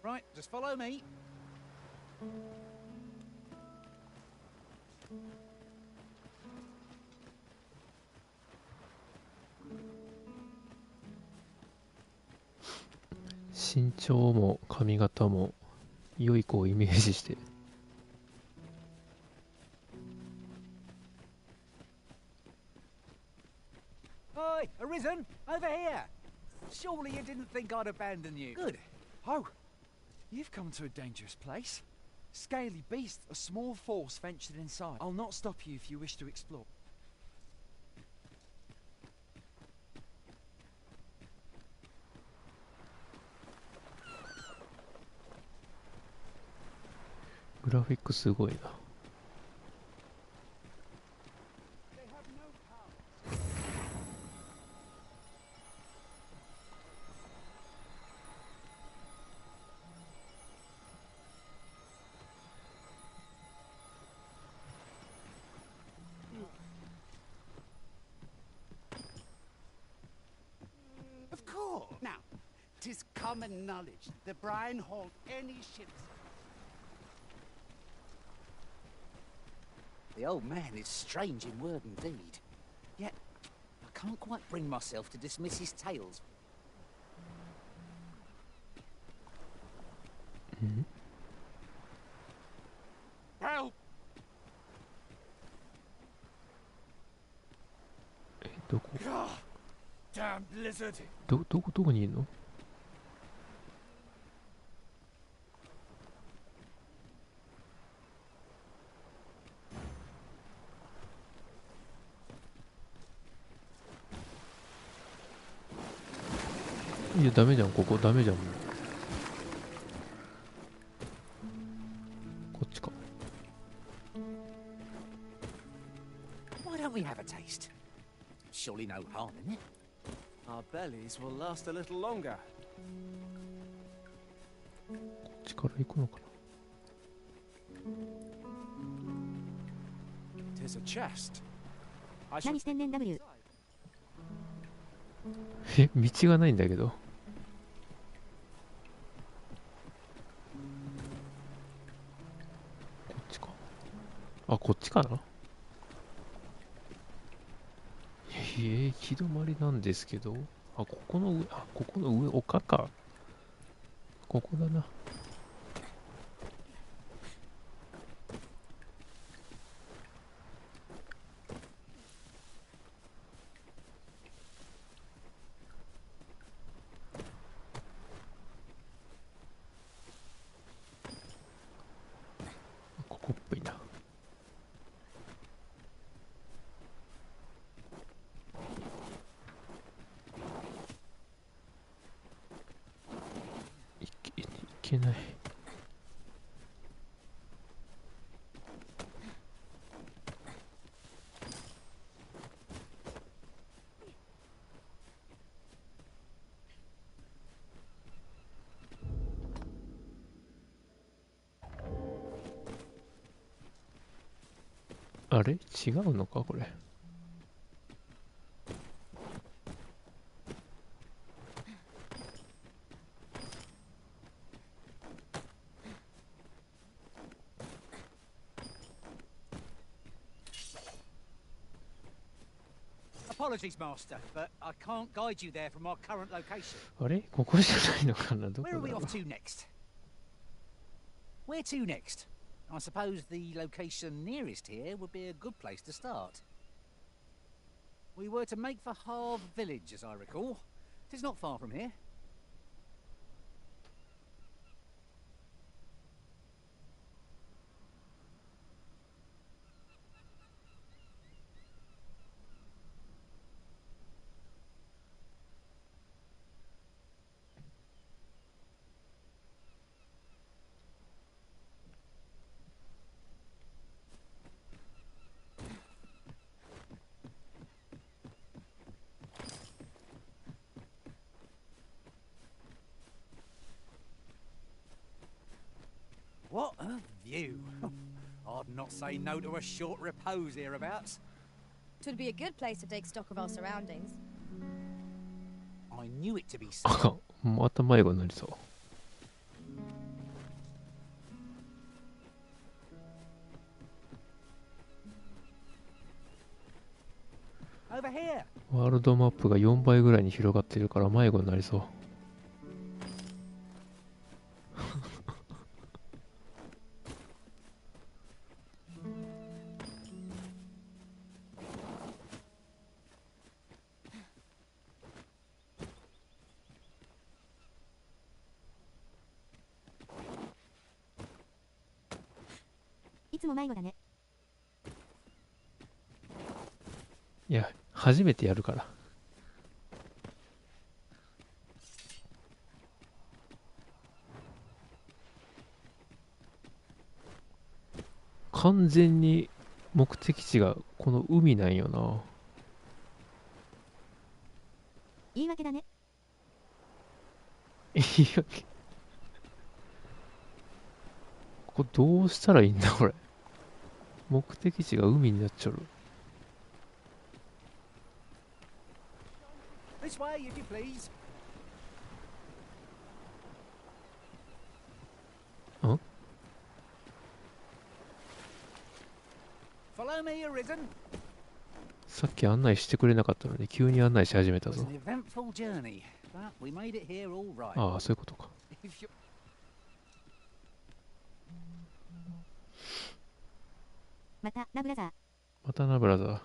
Right, just follow me.身長も髪型も良い子をイメージして。Oi, Arisen, over here. Surely you didn't think I'd abandon you. Good. Oh, you've come to a dangerous place. Scaly beast, a small force ventured inside. I'll not stop you if you wish to explore. Graphics すごいな。Of course. Now, 'tis common knowledge the brine hold any ships. The old man is strange in word and deed. Yet, I can't quite bring myself to dismiss his tales. Help! どこ Damn blizzard! どこにいるの？いやダメじゃん、ここダメじゃん。もうこっちか。 Why don't we have a taste? Surely no harm in it. Our bellies will last a little longer. こっちから行くのかな。 Tis a chest. 何してんねん W。 え、道がないんだけど。こっちか。あ、こっちかな。行き止まりなんですけど。あ、ここの上、あ、ここの上、丘か。ここだな。ここっぽいな。いけない。あれ違うのかこれ。Apologies, Master, but I can't guide you there from our current location. あれここじゃないのかな。どこ Where だ are we ろう。 off to next? Where to next? I suppose the location nearest here would be a good place to start. We were to make for Harve Village, as I recall. It is not far from here. What a view. I'd not say no to a short repose hereabouts. Twould be a good place to take stock of our surroundings. I knew it to be so. あ、また迷子になりそう。 Over here. ワールドマップが4倍ぐらいに広がってるから迷子になりそう。いつも迷子だね。いや、初めてやるから。完全に目的地がこの海なんよな。言い訳だね。言い訳。これどうしたらいいんだこれ。目的地が海になっちゃう。 This way, if you please. ん Follow me, Arisen. さっき案内してくれなかったのに急に案内し始めた It was ぞ。 an eventful journey, but we made it here all right. ああ、そういうことか。 If you... またなブラザー。またなブラザー。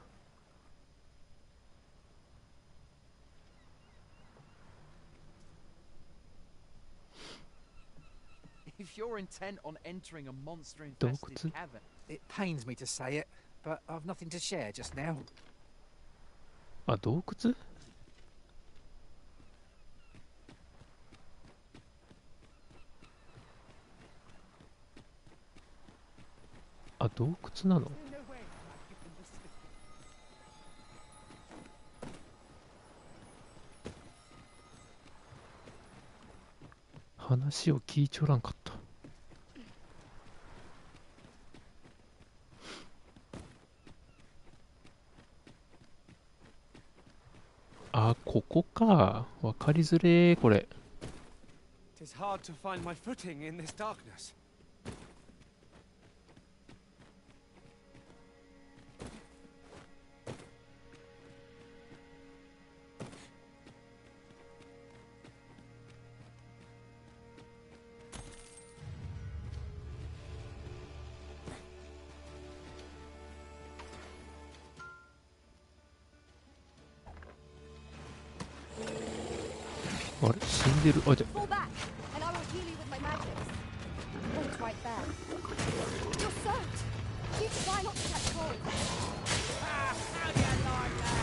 If you're intent on entering a monster-infested 洞窟 cavern, It pains me to say it, but I've nothing to share just now. あ、洞窟あ、洞窟なの？話を聞いちょらんかった。あ、ここか。わかりづれー、これ。'Tis hard to find my footing in this darkness.あれ、死んでる。あ、じゃ Fall back, and I will heal you with my magics. Point right there. You're soaked. Keep trying not to catch cold. Ah, how do you like that?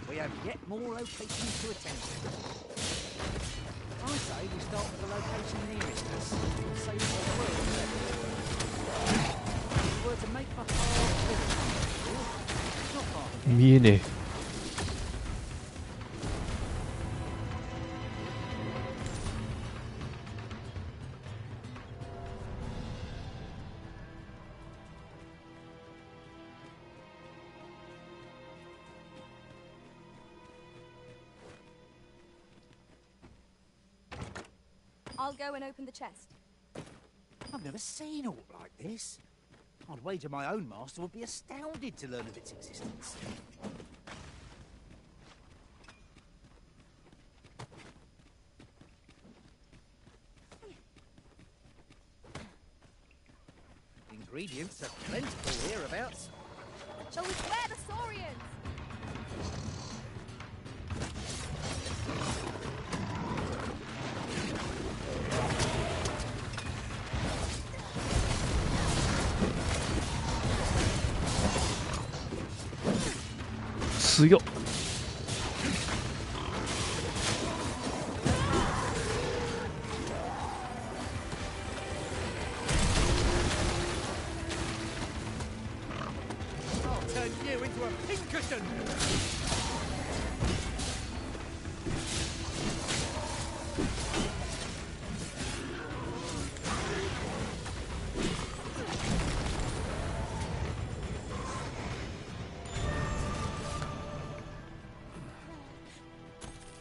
We have yet more locations to attend to. I say we start with the location nearest us and say what the world is. If we were to make a hard pivot, it's not far. 見えねえ。I'll go and open the chest. I've never seen aught like this. I'd wager my own master would be astounded to learn of its existence. Ingredients are plentiful hereabouts. Shall we swear the Saurians? 強っ。I'll turn you into a pincushion.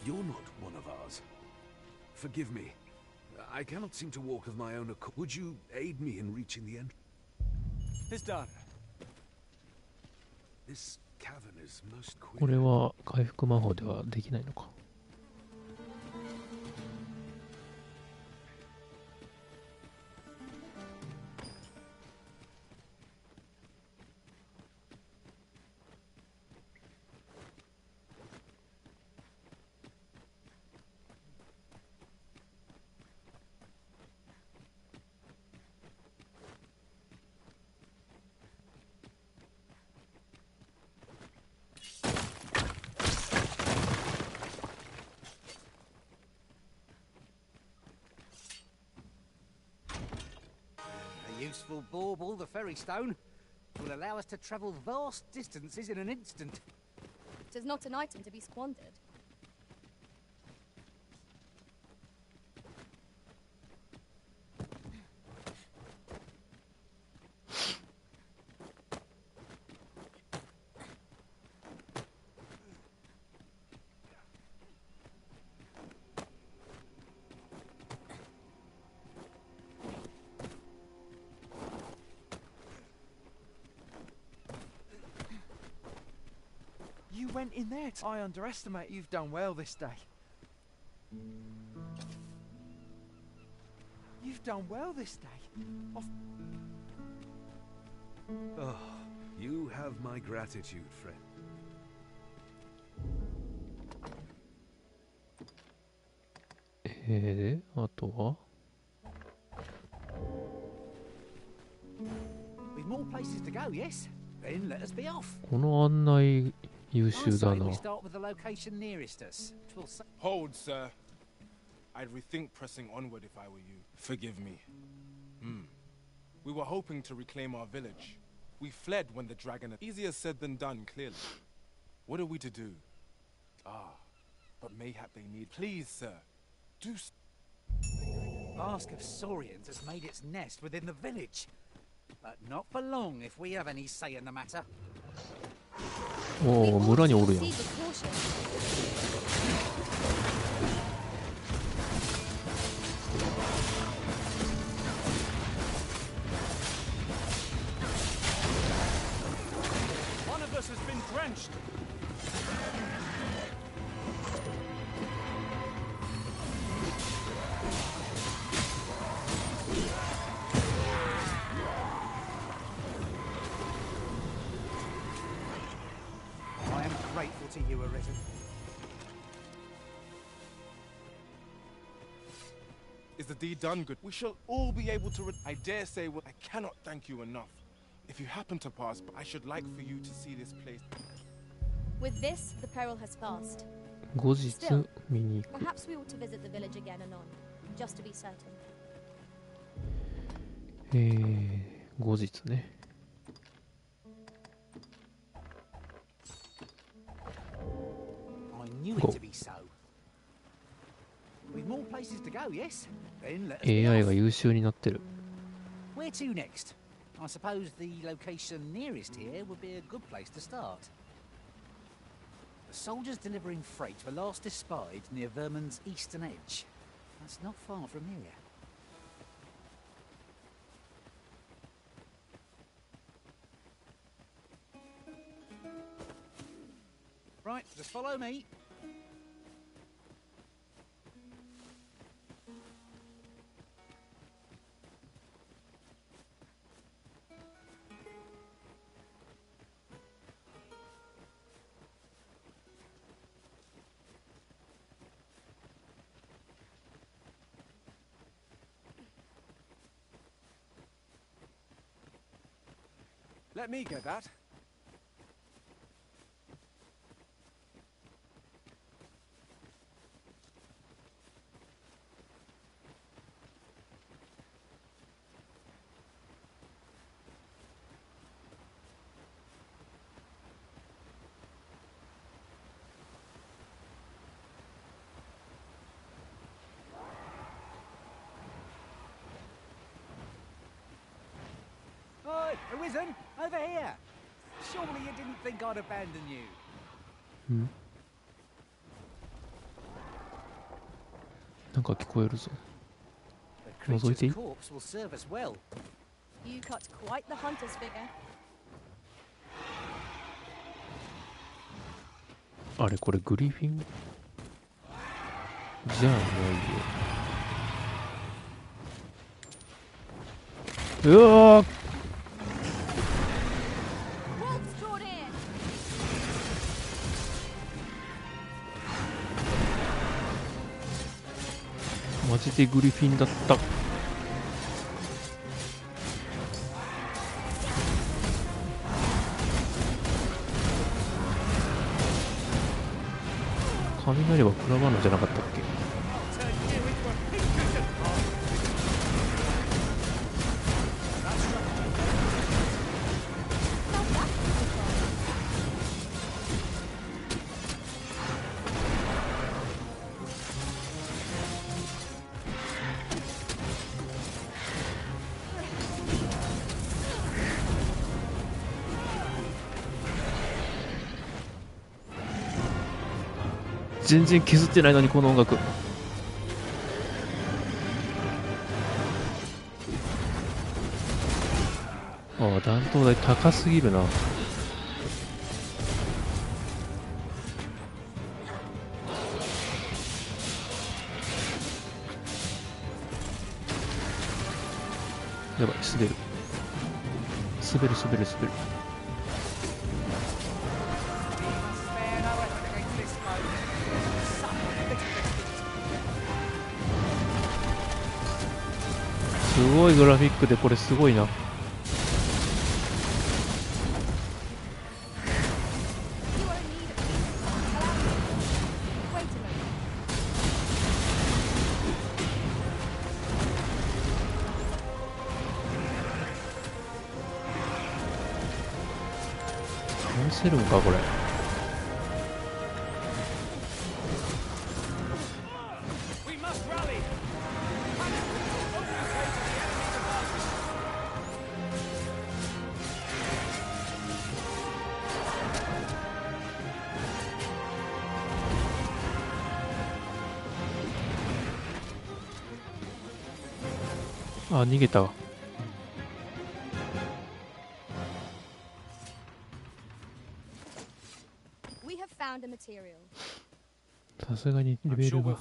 You're not one of ours. Forgive me. I cannot seem to walk of my own accord. Would you aid me in reaching the end? It's done. This cavern is most これは回復魔法ではできないのか。A useful bauble, the ferry stone, will allow us to travel vast distances in an instant. It is not an item to be squandered. You went in there. I underestimate. You've done well this day. You've done well this day. Oh, you have my gratitude, friend. で、あとは With more places to go, yes? Then let us be off. この案内優秀だ I say な。 we start with the location nearest us. Twill sa- Hold, sir. I'd rethink pressing onward if I were you. Forgive me. We were hoping to reclaim our village. We fled when the dragon had... Easier said than done, clearly. What are we to do? But mayhap they need... Please, sir. Do... Ask of Saurians has made its nest within the village. But not for long if we have any say in the matter. おお、村におるやん。 Proceed with caution. One of us has been drenched. I am grateful to you, Arisen. Is the deed done good? We shall all be able to... I dare say, I cannot thank you enough. If you happen to pass, but I should like for you to see this place. With this, the peril has passed. 後日 Still, 見に行く。 perhaps we ought to visit the village again anon, just to be certain. 後日ね。 I knew it to be so. With more places to go, yes? Then let us be AI off. が優秀になってる。 Where to next? I suppose the location nearest here would be a good place to start. The soldiers delivering freight were last espied near Vermin's eastern edge. That's not far from here. Right, just follow me. Let me get that. Oi, Arisen, over here. Surely you didn't think I'd abandon you. うんなんか聞こえるぞ。 The 覗いていい creature's corpse will serve us well. You cut quite the hunter's figure. あれこれグリフィンじゃないよ。うわー Wolves drawn in. マジでグリフィンだった。雷はクラバーナじゃなかったっけ？ 全然削ってないのにこの音楽。ああ、弾頭台高すぎるな。やばい、滑る。滑る滑る滑る。すごいグラフィックでこれすごいな。倒せるんかこれ。あ、逃げたわ。さすがにレベルが。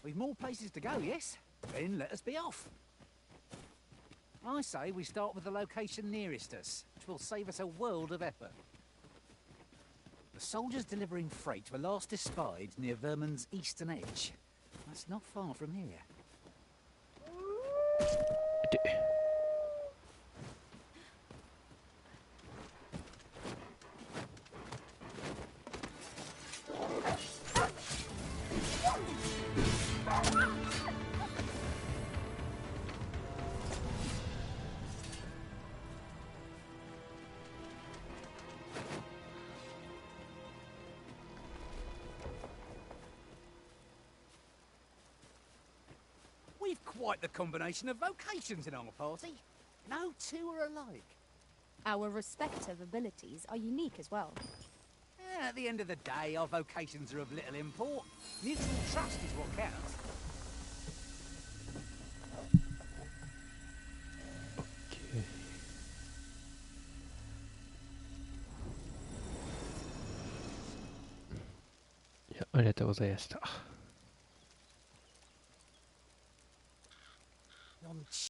We've more places to go, yes? Then let us be off. I say we start with the location nearest us, which will save us a world of effort. The soldiers delivering freight were last espied near Vermin's eastern edge. That's not far from here. We've quite the combination of vocations in our party. No two are alike. Our respective abilities are unique as well. At the end of the day, our vocations are of little import. Mutual trust is what counts. Okay. いや、ありがとうございました。